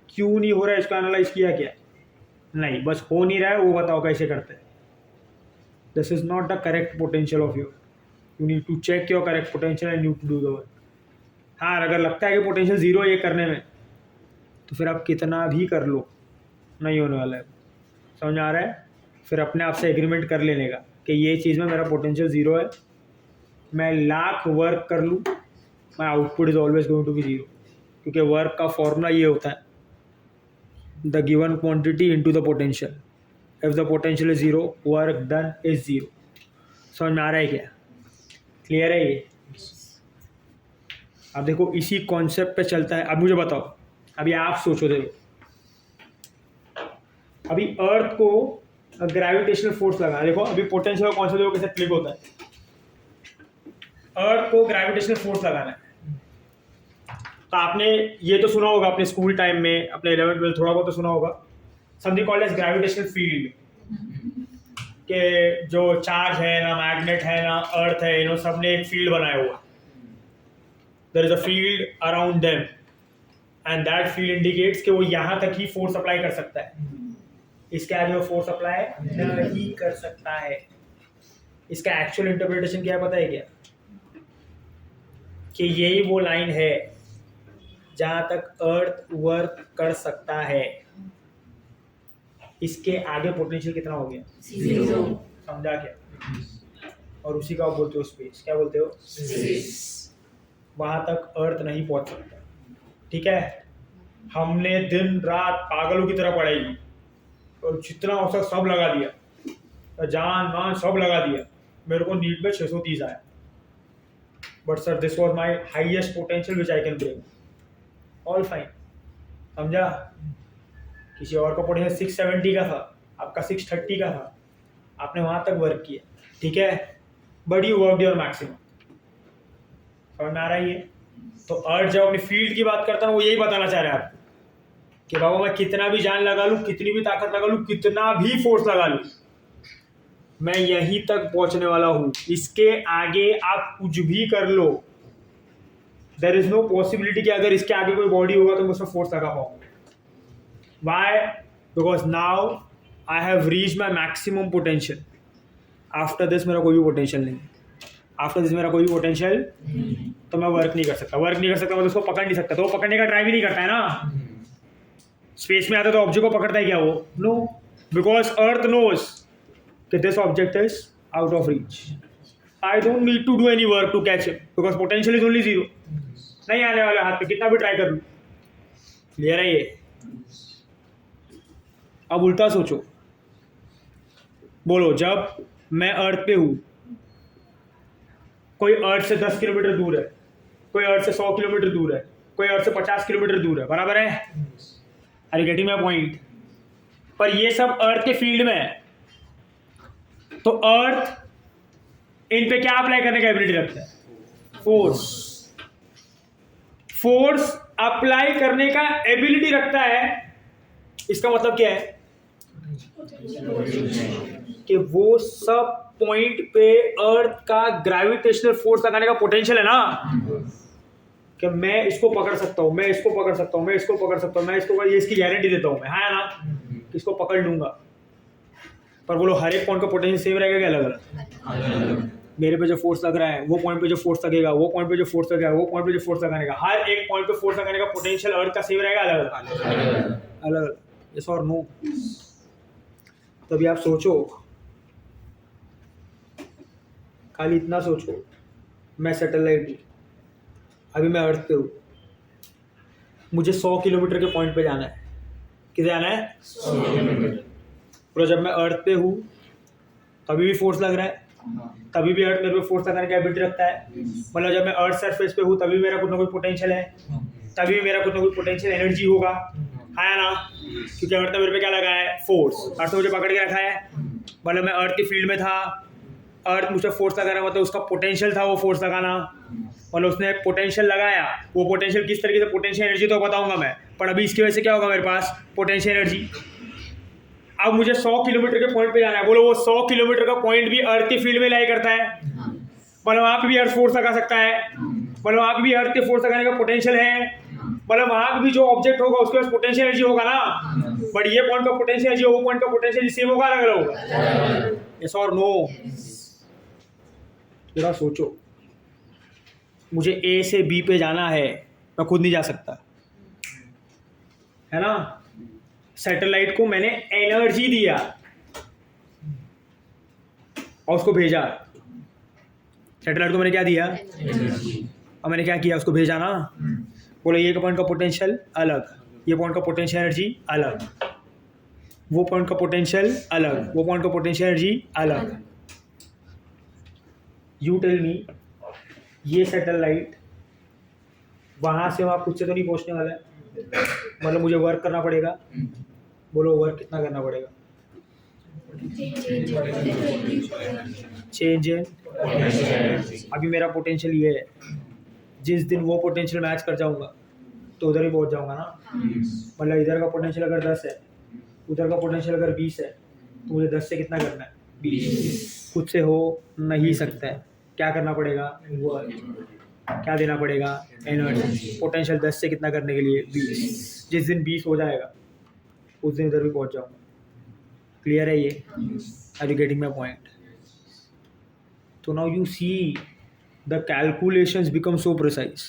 Speaker 1: क्यों नहीं हो रहा है इसको एनालाइज किया क्या? नहीं, बस हो नहीं रहा है वो बताओ कैसे करते हैं. This is not the correct potential of you. You need to check your correct potential and you to do the work. हाँ, अगर लगता है कि पोटेंशियल ज़ीरो है ये करने में, तो फिर आप कितना भी कर लो नहीं होने वाला है. समझ में आ रहा है? फिर अपने आप से एग्रीमेंट कर लेने का कि ये चीज़ में मेरा पोटेंशियल ज़ीरो है, मैं लाख वर्क कर लूँ, my output is always going to be zero. क्योंकि वर्क का फॉर्मूला ये होता है, the given quantity into the potential. If the potential is zero, work done is zero. समझ में आ रहा है क्या? क्लियर है ये? अब देखो इसी कॉन्सेप्ट पे चलता है. अब मुझे बताओ, अभी आप सोचो, देखो अभी अर्थ को ग्रेविटेशनल फोर्स लगा. देखो अभी पोटेंशियल का कॉन्सेप्ट देखो कैसे क्लिक होता है. अर्थ को ग्रेविटेशनल फोर्स लगाना है. तो आपने ये तो सुना होगा अपने स्कूल टाइम में, अपने 11th 12th थोड़ा बहुत तो सुना होगा, something called as gravitational field. कि जो चार्ज है ना, मैग्नेट है ना, अर्थ है, इन्होंने सब ने एक फील्ड बनाया हुआ. There is a field around them and that field indicates कि वो यहाँ तक ही फोर्स अप्लाई कर सकता है. इसके आगे वो फोर्स अप्लाई नहीं कर सकता है. इसका एक्चुअल इंटरप्रिटेशन क्या है पता है क्या? कि यही वो लाइन है जहाँ तक अर्थ वर्क कर सकता है. इसके आगे पोटेंशियल कितना हो गया?
Speaker 2: ज़ीरो.
Speaker 1: समझा क्या? और उसी का बोलते हो स्पेस. क्या बोलते हो? वहाँ तक अर्थ नहीं पहुँच सकता. ठीक है? हमने दिन रात पागलों की तरह पढ़ाई की और जितना हो सका सब लगा दिया, जान मान सब लगा दिया. मेरे को नीट में 630 आया. But sir this was my highest potential which I can bring. All fine. समझा? किसी और का पोटेंशियल 670 का था, आपका 630 का था, आपने वहाँ तक वर्क किया. ठीक है, but you work your maximum. समझ में आ रहा है ये? तो अर्थ जब अपनी फील्ड की बात करता है वो यही बताना चाह रहा है आपको कि बाबा मैं कितना भी जान लगा लूँ, कितनी भी ताकत लगा लूँ, कितना भी फोर्स लगा लूँ, मैं यहीं तक पहुंचने वाला हूँ। इसके आगे आप कुछ भी कर लो, देयर इज नो पॉसिबिलिटी कि अगर इसके आगे कोई बॉडी होगा तो मैं उसमें फोर्स लगा पाऊंगा। Why? Because now I have reach my maximum potential. After this मेरा कोई भी पोटेंशियल नहीं है। आफ्टर दिस मेरा कोई भी पोटेंशियल, तो मैं वर्क नहीं कर सकता। वर्क नहीं कर सकता मतलब उसको पकड़ नहीं सकता, तो वो पकड़ने का ट्राई भी नहीं करता है ना। स्पेस में आता तो ऑब्जेक्ट को पकड़ता है क्या वो? नो, बिकॉज अर्थ नोज कि this object is out of reach. I don't need to do any work to catch it because potential is only 0। नहीं आने वाले हाथ पे, कितना भी ट्राई कर लूं। क्लियर है ये? अब उल्टा सोचो, बोलो जब मैं अर्थ पे हूं, कोई अर्थ से 10 किलोमीटर दूर है, कोई अर्थ से 100 किलोमीटर दूर है, कोई अर्थ से 50 किलोमीटर दूर है, बराबर है? Are you getting my point? पर ये सब अर्थ के फील्ड में है, तो अर्थ इन पे क्या अप्लाई करने का एबिलिटी रखता है? फोर्स। फोर्स अप्लाई करने का एबिलिटी रखता है, इसका मतलब क्या है? कि वो सब पॉइंट पे अर्थ का ग्रेविटेशनल फोर्स लगाने का पोटेंशियल है ना, कि मैं इसको पकड़ सकता हूं, मैं इसको पकड़ सकता हूं, मैं इसको पकड़ सकता हूं, मैं इसको, ये इसकी गारंटी देता हूं मैं, हाँ ना, इसको पकड़ लूंगा। पर बोलो हर एक पॉइंट का पोटेंशियल सेम रहेगा क्या अलग अलग? मेरे पे जो फोर्स लग रहा है, वो पॉइंट पे जो फोर्स लगेगा, वो पॉइंट पे जो फोर्स लगेगा, वो पॉइंट पे जो फोर्स लगाने का, हर एक पॉइंट पे फोर्स लगाने का पोटेंशियल अर्थ का सेम रहेगा अलग अलग? अलग अलग। यस और नो? तो अभी आप सोचो, खाली इतना सोचो, मैं सैटेलाइट हूँ, अभी मैं अर्थ पे हूँ, मुझे 100 किलोमीटर के पॉइंट पे जाना है। किधर जाना है? 100 किलोमीटर। तो जब मैं अर्थ पे हूँ तभी भी फोर्स लग रहा है, तभी भी अर्थ मेरे पे फोर्स लगाने का एबिलिटी रखता है। मतलब जब मैं अर्थ सरफेस पे हूँ तभी मेरा कुछ ना कुछ पोटेंशियल है, तभी मेरा कुछ ना कुछ पोटेंशियल एनर्जी होगा, है ना? क्योंकि अर्थ ने मेरे पे क्या लगा है? फोर्स। अर्थ ने मुझे पकड़ के रखा है, मतलब मैं अर्थ की फील्ड में था, अर्थ मुझे फोर्स लगा रहा, मतलब उसका पोटेंशियल था वो फोर्स लगाना, मतलब उसने पोटेंशियल लगाया। वो पोटेंशियल किस तरीके से, पोटेंशियल एनर्जी तो बताऊंगा मैं, पर अभी इसकी वजह से क्या होगा मेरे पास? Potential energy. अब मुझे 100 किलोमीटर के पॉइंट पे जाना है, बोलो वो 100 किलोमीटर का पॉइंट भी अर्थ की फील्ड में लाई करता है, मतलब वहाँ पे भी अर्थ फोर्स लगा सकता है, मतलब वहाँ पे भी अर्थ के फोर्स लगाने का पोटेंशियल है, मतलब वहाँ भी जो ऑब्जेक्ट होगा उसके पास पोटेंशियल एनर्जी होगा ना। बट ये पॉइंट का पोटेंशियल एनर्जी, वो पॉइंट का पोटेंशियल एनर्जी सेम होगा, अलग अलग होगा? यस और नो? जरा सोचो, मुझे ए से बी पे जाना है, मैं खुद नहीं जा सकता, है ना? सैटेलाइट को मैंने एनर्जी दिया और उसको भेजा। सैटेलाइट को मैंने क्या दिया? और मैंने क्या किया? उसको भेजा ना। बोले ये पॉइंट का पोटेंशियल अलग, ये पॉइंट का पोटेंशियल एनर्जी अलग, वो पॉइंट का पोटेंशियल अलग, वो पॉइंट का पोटेंशियल एनर्जी अलग। यू टेल मी, ये सैटेलाइट वहां से वहां खुद से तो नहीं पहुंचने वाला है, मतलब मुझे वर्क करना पड़ेगा। बोलो वर्क कितना करना पड़ेगा? Change in. अभी मेरा पोटेंशियल ये है, जिस दिन वो पोटेंशियल मैच कर जाऊंगा तो उधर ही पहुंच जाऊंगा ना। मतलब इधर का पोटेंशियल अगर 10 है, उधर का पोटेंशियल अगर 20 है, तो मुझे 10 से कितना करना है? 20। खुद से हो नहीं सकता है, क्या करना पड़ेगा? वर्क। क्या देना पड़ेगा? एनर्जी। पोटेंशियल 10 से कितना करने के लिए? 20। जिस दिन 20 हो जाएगा उस दिन इधर भी पहुंच जाऊंगा। क्लियर है ये? Are you getting my point? तो now you see the calculations become so precise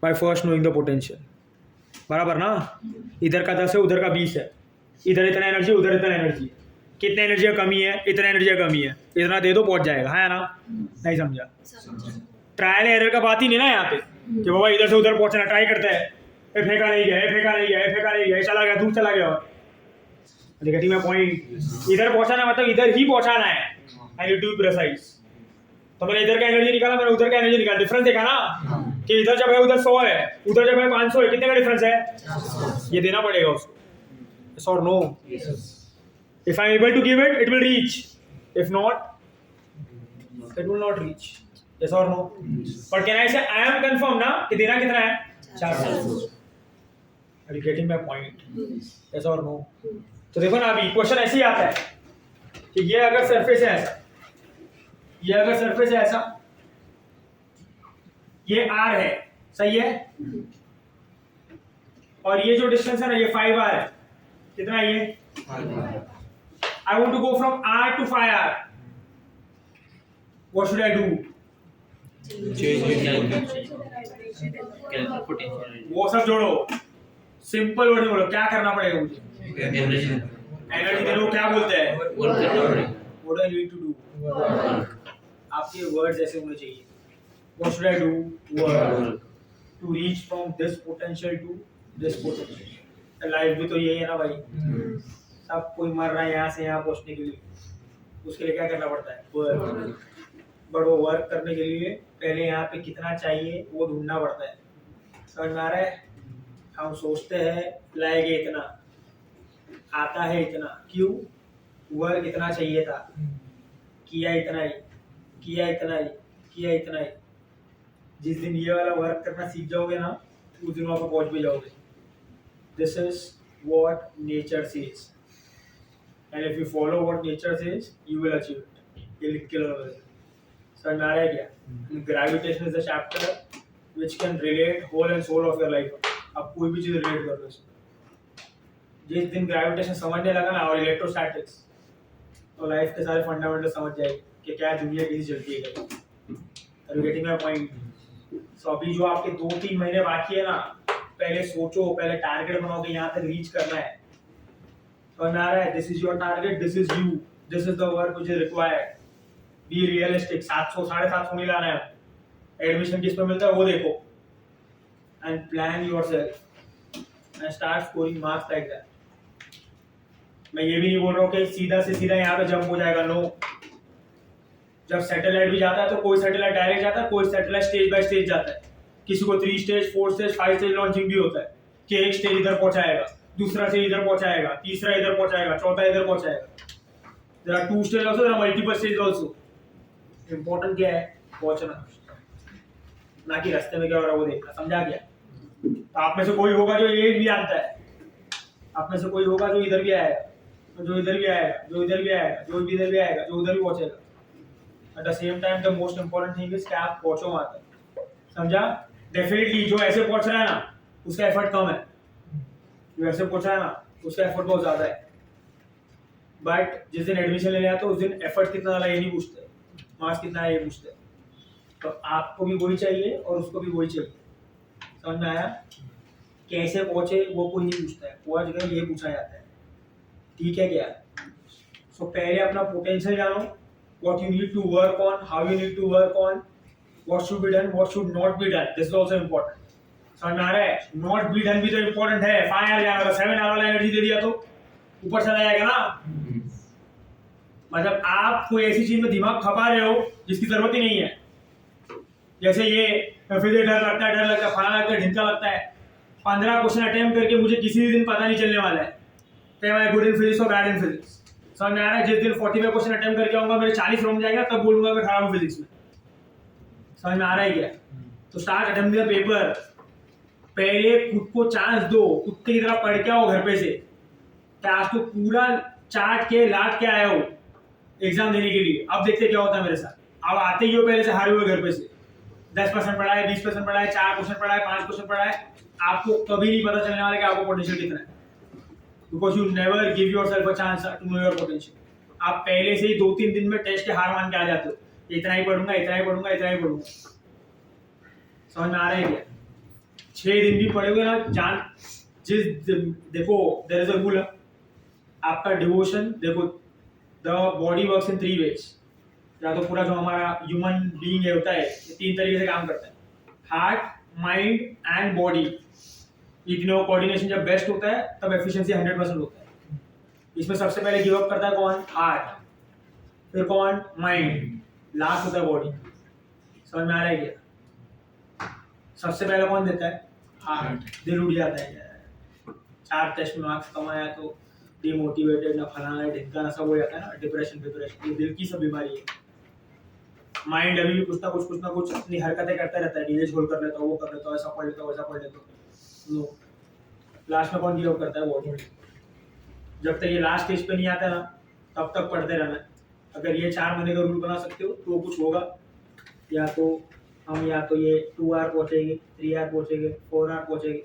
Speaker 1: by first knowing the potential. बराबर ना? इधर का 10 है, उधर का 20 है, इधर इतना एनर्जी, उधर इतना एनर्जी। कितने एनर्जी का कमी है? इतना एनर्जी का कमी है, इतना दे दो पहुंच जाएगा, है ना? नहीं समझा? ट्रायल एरर का बात ही नहीं ना यहाँ पे कि बाबा इधर से उधर पहुंचना, ट्राई करता है, ये फेंका नहीं गया, ये फेंका नहीं गया, ये फेंका नहीं गया, ये चला गया, दूर चला गया। और देखिए मैं पॉइंट, इधर पहुंचाना मतलब इधर ही पहुंचाना है। I need to be precise. तो मैंने इधर का एनर्जी निकाला, मैंने उधर का एनर्जी निकाला, डिफरेंस देखा ना कि इधर जब है उधर 100 है, उधर जब है 500 है, कितने का डिफरेंस है? ये देना पड़ेगा उसको। यस और no? If I am able to give it, it will reach. If not, it will not reach. Yes or no? But can I say I am confirmed ना कि देना कितना है 400? Are you getting my point? Yes or no? तो देखो ना अभी question ऐसे ही आता है कि ये अगर सरफेस है ऐसा, ये अगर सरफेस है ऐसा, ये r है, सही है, और ये जो डिस्टेंस है ना ये 5r है, कितना है ये? I want to go from r to 5r. What should I do? वो सब जोड़ो, सिंपल वर्ड में बोलो, क्या करना पड़ेगा मुझे? एनर्जी दे लो, क्या बोलते हैं? What do I need to do? आपके वर्ड्स ऐसे होने चाहिए. What should I do? Work to reach from this potential to this potential. Life भी तो यही है ना भाई, सब कोई मर रहा है यहाँ से यहाँ पहुँचने के लिए, उसके लिए क्या करना पड़ता है? वर्क. बट वो वर्क करने के लिए पहले यहाँ पे कितना चाहिए वो ढूंढना पड़ता है. समझ में आ रहा है? हम सोचते हैं लाएंगे इतना, आता है इतना, क्यों? वर्क इतना चाहिए था, किया इतना ही, किया इतना ही, किया इतना ही. जिस दिन ये वाला वर्क करना सीख जाओगे ना, उस दिन वहाँ पे पहुँच भी जाओगे. This is what nature says, and if you follow what nature says, you will achieve it. ये लिख के लो. समझ में आ रहा है क्या? Gravitation is the chapter which can relate whole and soul of your life. आप कोई भी चीज रिलेट कर लो इसमें. जिस दिन ग्रेविटेशन समझने लगा ना और इलेक्ट्रोस्टैटिक्स, तो लाइफ के सारे फंडामेंटल समझ जाएगी कि क्या दुनिया कैसी चलती है. Are you getting my point? So अभी जो आपके 2-3 महीने बाकी है ना, पहले सोचो, पहले टारगेट बनाओ कि यहाँ तक रीच करना है. समझ में आ रहा है? This is your target, this is you, this is the work which is required. Be realistic. 700 750 नहीं लाना है. एडमिशन किस पे मिलता है वो देखो, and plan yourself and start scoring marks like that. मैं ये भी नहीं बोल रहा हूँ कि सीधा से सीधा यहाँ पे जंप हो जाएगा. नो. जब सैटेलाइट भी जाता है तो कोई सैटेलाइट डायरेक्ट जाता है, कोई सैटेलाइट स्टेज बाय स्टेज जाता है. किसी को 3 स्टेज 4 स्टेज 5 स्टेज लॉन्चिंग भी होता है कि एक स्टेज इधर पहुंचाएगा, दूसरा स्टेज इधर पहुंचाएगा, तीसरा इधर पहुंचाएगा, चौथा इधर पहुंचाएगा. There are 2 stage also, there are multiple stage also. Important क्या है? पहुंचना, ना कि रास्ते में क्या हो रहा है वो देखना. समझा क्या? तो आप में से कोई होगा जो ये भी जानता है, आप में से कोई होगा जो इधर भी आएगा, जो इधर भी आएगा, जो इधर भी आएगा, जो इधर भी आएगा, जो उधर भी पहुंचेगा. At the same time the most important thing is कि आप पहुंचो वहां तक. समझा? डेफिनेटली जो ऐसे पहुंच रहा है ना उसका एफर्ट कम है, जो ऐसे पहुंच रहा है ना उसका एफर्ट बहुत ज्यादा है. बट जिस दिन एडमिशन लेने आते हो उस दिन एफर्ट कितना डाला ये नहीं पूछते, मार्क्स कितना है ये पूछते. तो आपको भी वही चाहिए और उसको भी वही चाहिए. समझ में आया? कैसे पहुंचे वो कोई नहीं पूछता है, पहुंच गए ये पूछा जाता है. ठीक है क्या? सो पहले अपना पोटेंशियल जानो, what you need to work on, how you need to work on, what should be done, what should not be done. This is also important. समझ में आ रहा है? नॉट बी डन भी तो इंपॉर्टेंट है. 5 आवर जाएगा, 7 our वाला energy दे दिया तो ऊपर चला जाएगा ना. मतलब आप कोई ऐसी चीज में दिमाग खपा रहे हो जिसकी जरूरत ही नहीं है. जैसे ये फिजिक्स डर लगता है, फलाना लगता है, ढिंचा लगता है. 15 क्वेश्चन अटेम्प्ट करके मुझे किसी भी दिन पता नहीं चलने वाला है कि मैं गुड इन फिजिक्स और बैड इन फिजिक्स. समझ में आ रहा है? जिस दिन 45 क्वेश्चन अटेम्प्ट करके आऊंगा मेरे 40 रोम जाएगा, तब बोलूंगा मैं खराब हूँ फिजिक्स में. समझ में आ रहा है क्या? तो स्टार्ट अटेम्प्ट द पेपर. पहले खुद को चांस दो, कुत्ते की तरह पढ़ के आओ घर पे से. क्या आज तो पूरा चाट के लाट के आया हो एग्जाम देने के लिए. अब देखते क्या होता है मेरे साथ. अब आते ही हो पहले से हारे हुए घर पे से. 10% पढ़ा है, 20% पढ़ा है, 4 क्वेश्चन पढ़ा है, 5 क्वेश्चन पढ़ा है. आपको कभी नहीं पता चलने वाला कि आपको पोटेंशियल कितना है, because you never give yourself a chance to know your potential. आप पहले से ही 2-3 दिन में टेस्ट के हार मान के आ जाते हो. इतना ही पढ़ूंगा, इतना ही पढ़ूंगा, इतना ही पढ़ूंगा. समझ में आ रहा है क्या? 6 दिन भी पढ़ोगे ना जान. देखो देयर इज अ रूल. आपका डिवोशन देखो, the body works in 3 ways. या तो पूरा जो हमारा ह्यूमन बीइंग होता है 3 तरीके से काम करता है. Heart, mind and body. ये तीनों कोऑर्डिनेशन जब बेस्ट होता है तब एफिशिएंसी 100% होता है. इसमें सबसे पहले गिव अप करता है कौन? हार्ट. फिर कौन? माइंड. लास्ट होता है बॉडी. समझ में आ रहा है क्या? सबसे पहले कौन देता है? हार्ट. दिल उड़ जाता है. 4 टेस्ट में मार्क्स कम आया तो डिमोटिवेटेड, ना फलाना ढिमका, सब हो जाता है ना, डिप्रेशन, ये दिल की सब बीमारी है। माइंड अभी भी कुछ ना कुछ अपनी हरकतें करता रहता है, डीजे छोड़ कर लेता हूँ, वो कर लेता हूँ, ऐसा पढ़ लेता हूँ, वैसा पढ़ लेता हूँ। नो, लास्ट में कौन गिव अप करता है? वो जब तक ये लास्ट स्टेज पे नहीं आता ना, तब तक पढ़ते रहना है। अगर ये 4 महीने का रूल बना सकते हो तो कुछ होगा। या तो ये 2 आवर पहुँचेंगे, 3 आवर पहुँचेंगे, 4 आवर पहुँचेंगे,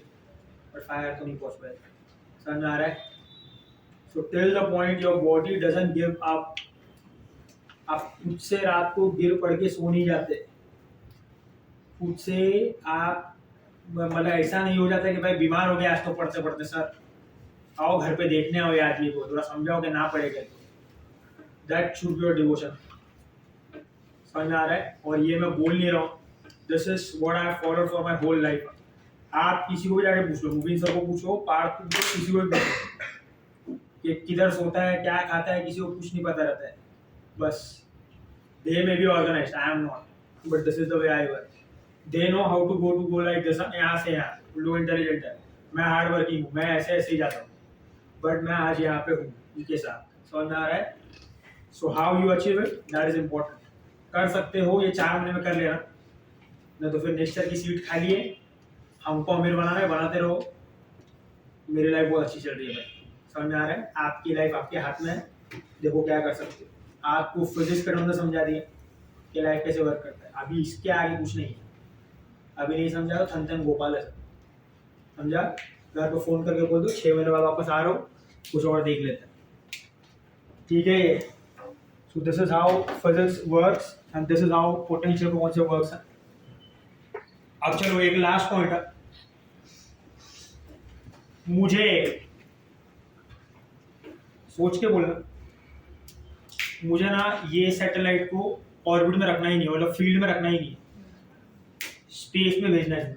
Speaker 1: बट 5 आवर तो नहीं पहुँच पाएगा। समझ में आ रहा है? So till the point your body doesn't give up, आप खुद से रात को गिर पड़ के सो नहीं जाते। खुद से आप मतलब ऐसा नहीं हो जाता कि भाई बीमार हो गया आज तो पढ़ते पढ़ते, सर आओ घर पे देखने आओ ये आदमी को, थोड़ा समझाओ कि ना पढ़ेगा। That should be your devotion. समझ में आ रहा है? और ये मैं बोल नहीं रहा हूँ, this is what I followed for my whole life. आप किसी को भी जाके पूछ लो, मुबीन सर को पूछो, पार्थ को पूछो, किसी को भी पूछो कि किधर सोता है, क्या खाता है, किसी को कुछ नहीं पता रहता है। बस they may be organized, I am not, but this is the way I work. They know how to go like this, यहाँ से यहाँ, लोग इंटेलिजेंट है, मैं हार्ड वर्किंग हूँ, मैं ऐसे ही जाता हूँ, बट मैं आज यहाँ पे हूँ इनके साथ। समझ में आ रहा है? So how you achieve it, that is important. कर सकते हो ये 4 महीने में कर लेना, नहीं तो फिर नेक्स्ट ईयर की सीट खाली है, हमको अमीर बनाना है, बनाते रहो। मेरी लाइफ बहुत अच्छी चल रही है भाई। समझ में आ रहा है? आपकी लाइफ आपके हाथ में है, देखो क्या कर सकते हो। आपको फिजिक्स का ढंग समझा दिया कि लाइफ कैसे वर्क करता है, अभी इसके आगे कुछ नहीं है। अभी नहीं समझा तो थन गोपाल है, समझा? घर को फोन करके बोल दो 6 महीने बाद वापस आ रहा हूँ, कुछ और देख लेते हैं। ठीक है ये। सो this is how physics works and this is how potential potential works. अब चलो एक लास्ट पॉइंट है, मुझे सोच के बोलना, मुझे ना ये सैटेलाइट को ऑर्बिट में रखना ही नहीं, मतलब फील्ड में रखना ही नहीं, स्पेस में भेजना है।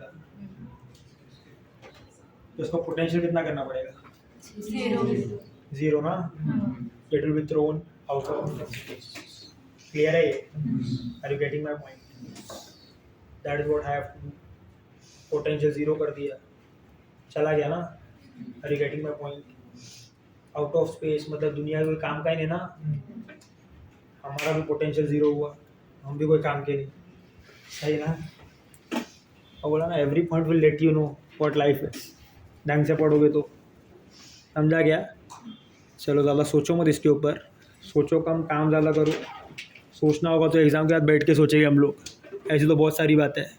Speaker 1: तो इसका पोटेंशियल कितना करना पड़ेगा? 0 ना? It will be thrown out of space. Clear है ये? Are you getting my point? That is what I have to do. Potential 0 कर दिया, चला गया ना? Are you getting my point? Out of space मतलब दुनिया कोई काम का ही नहीं ना, हमारा भी पोटेंशियल 0 हुआ, हम भी कोई काम के नहीं। सही ना? और बोला ना, every point will let you know what life is. ढंग से पढ़ोगे तो समझा गया? चलो ज़्यादा सोचो मत इसके ऊपर, सोचो कम, काम ज़्यादा करो। सोचना होगा तो एग्ज़ाम के बाद बैठ के सोचेंगे हम लोग, ऐसी तो बहुत सारी बातें हैं।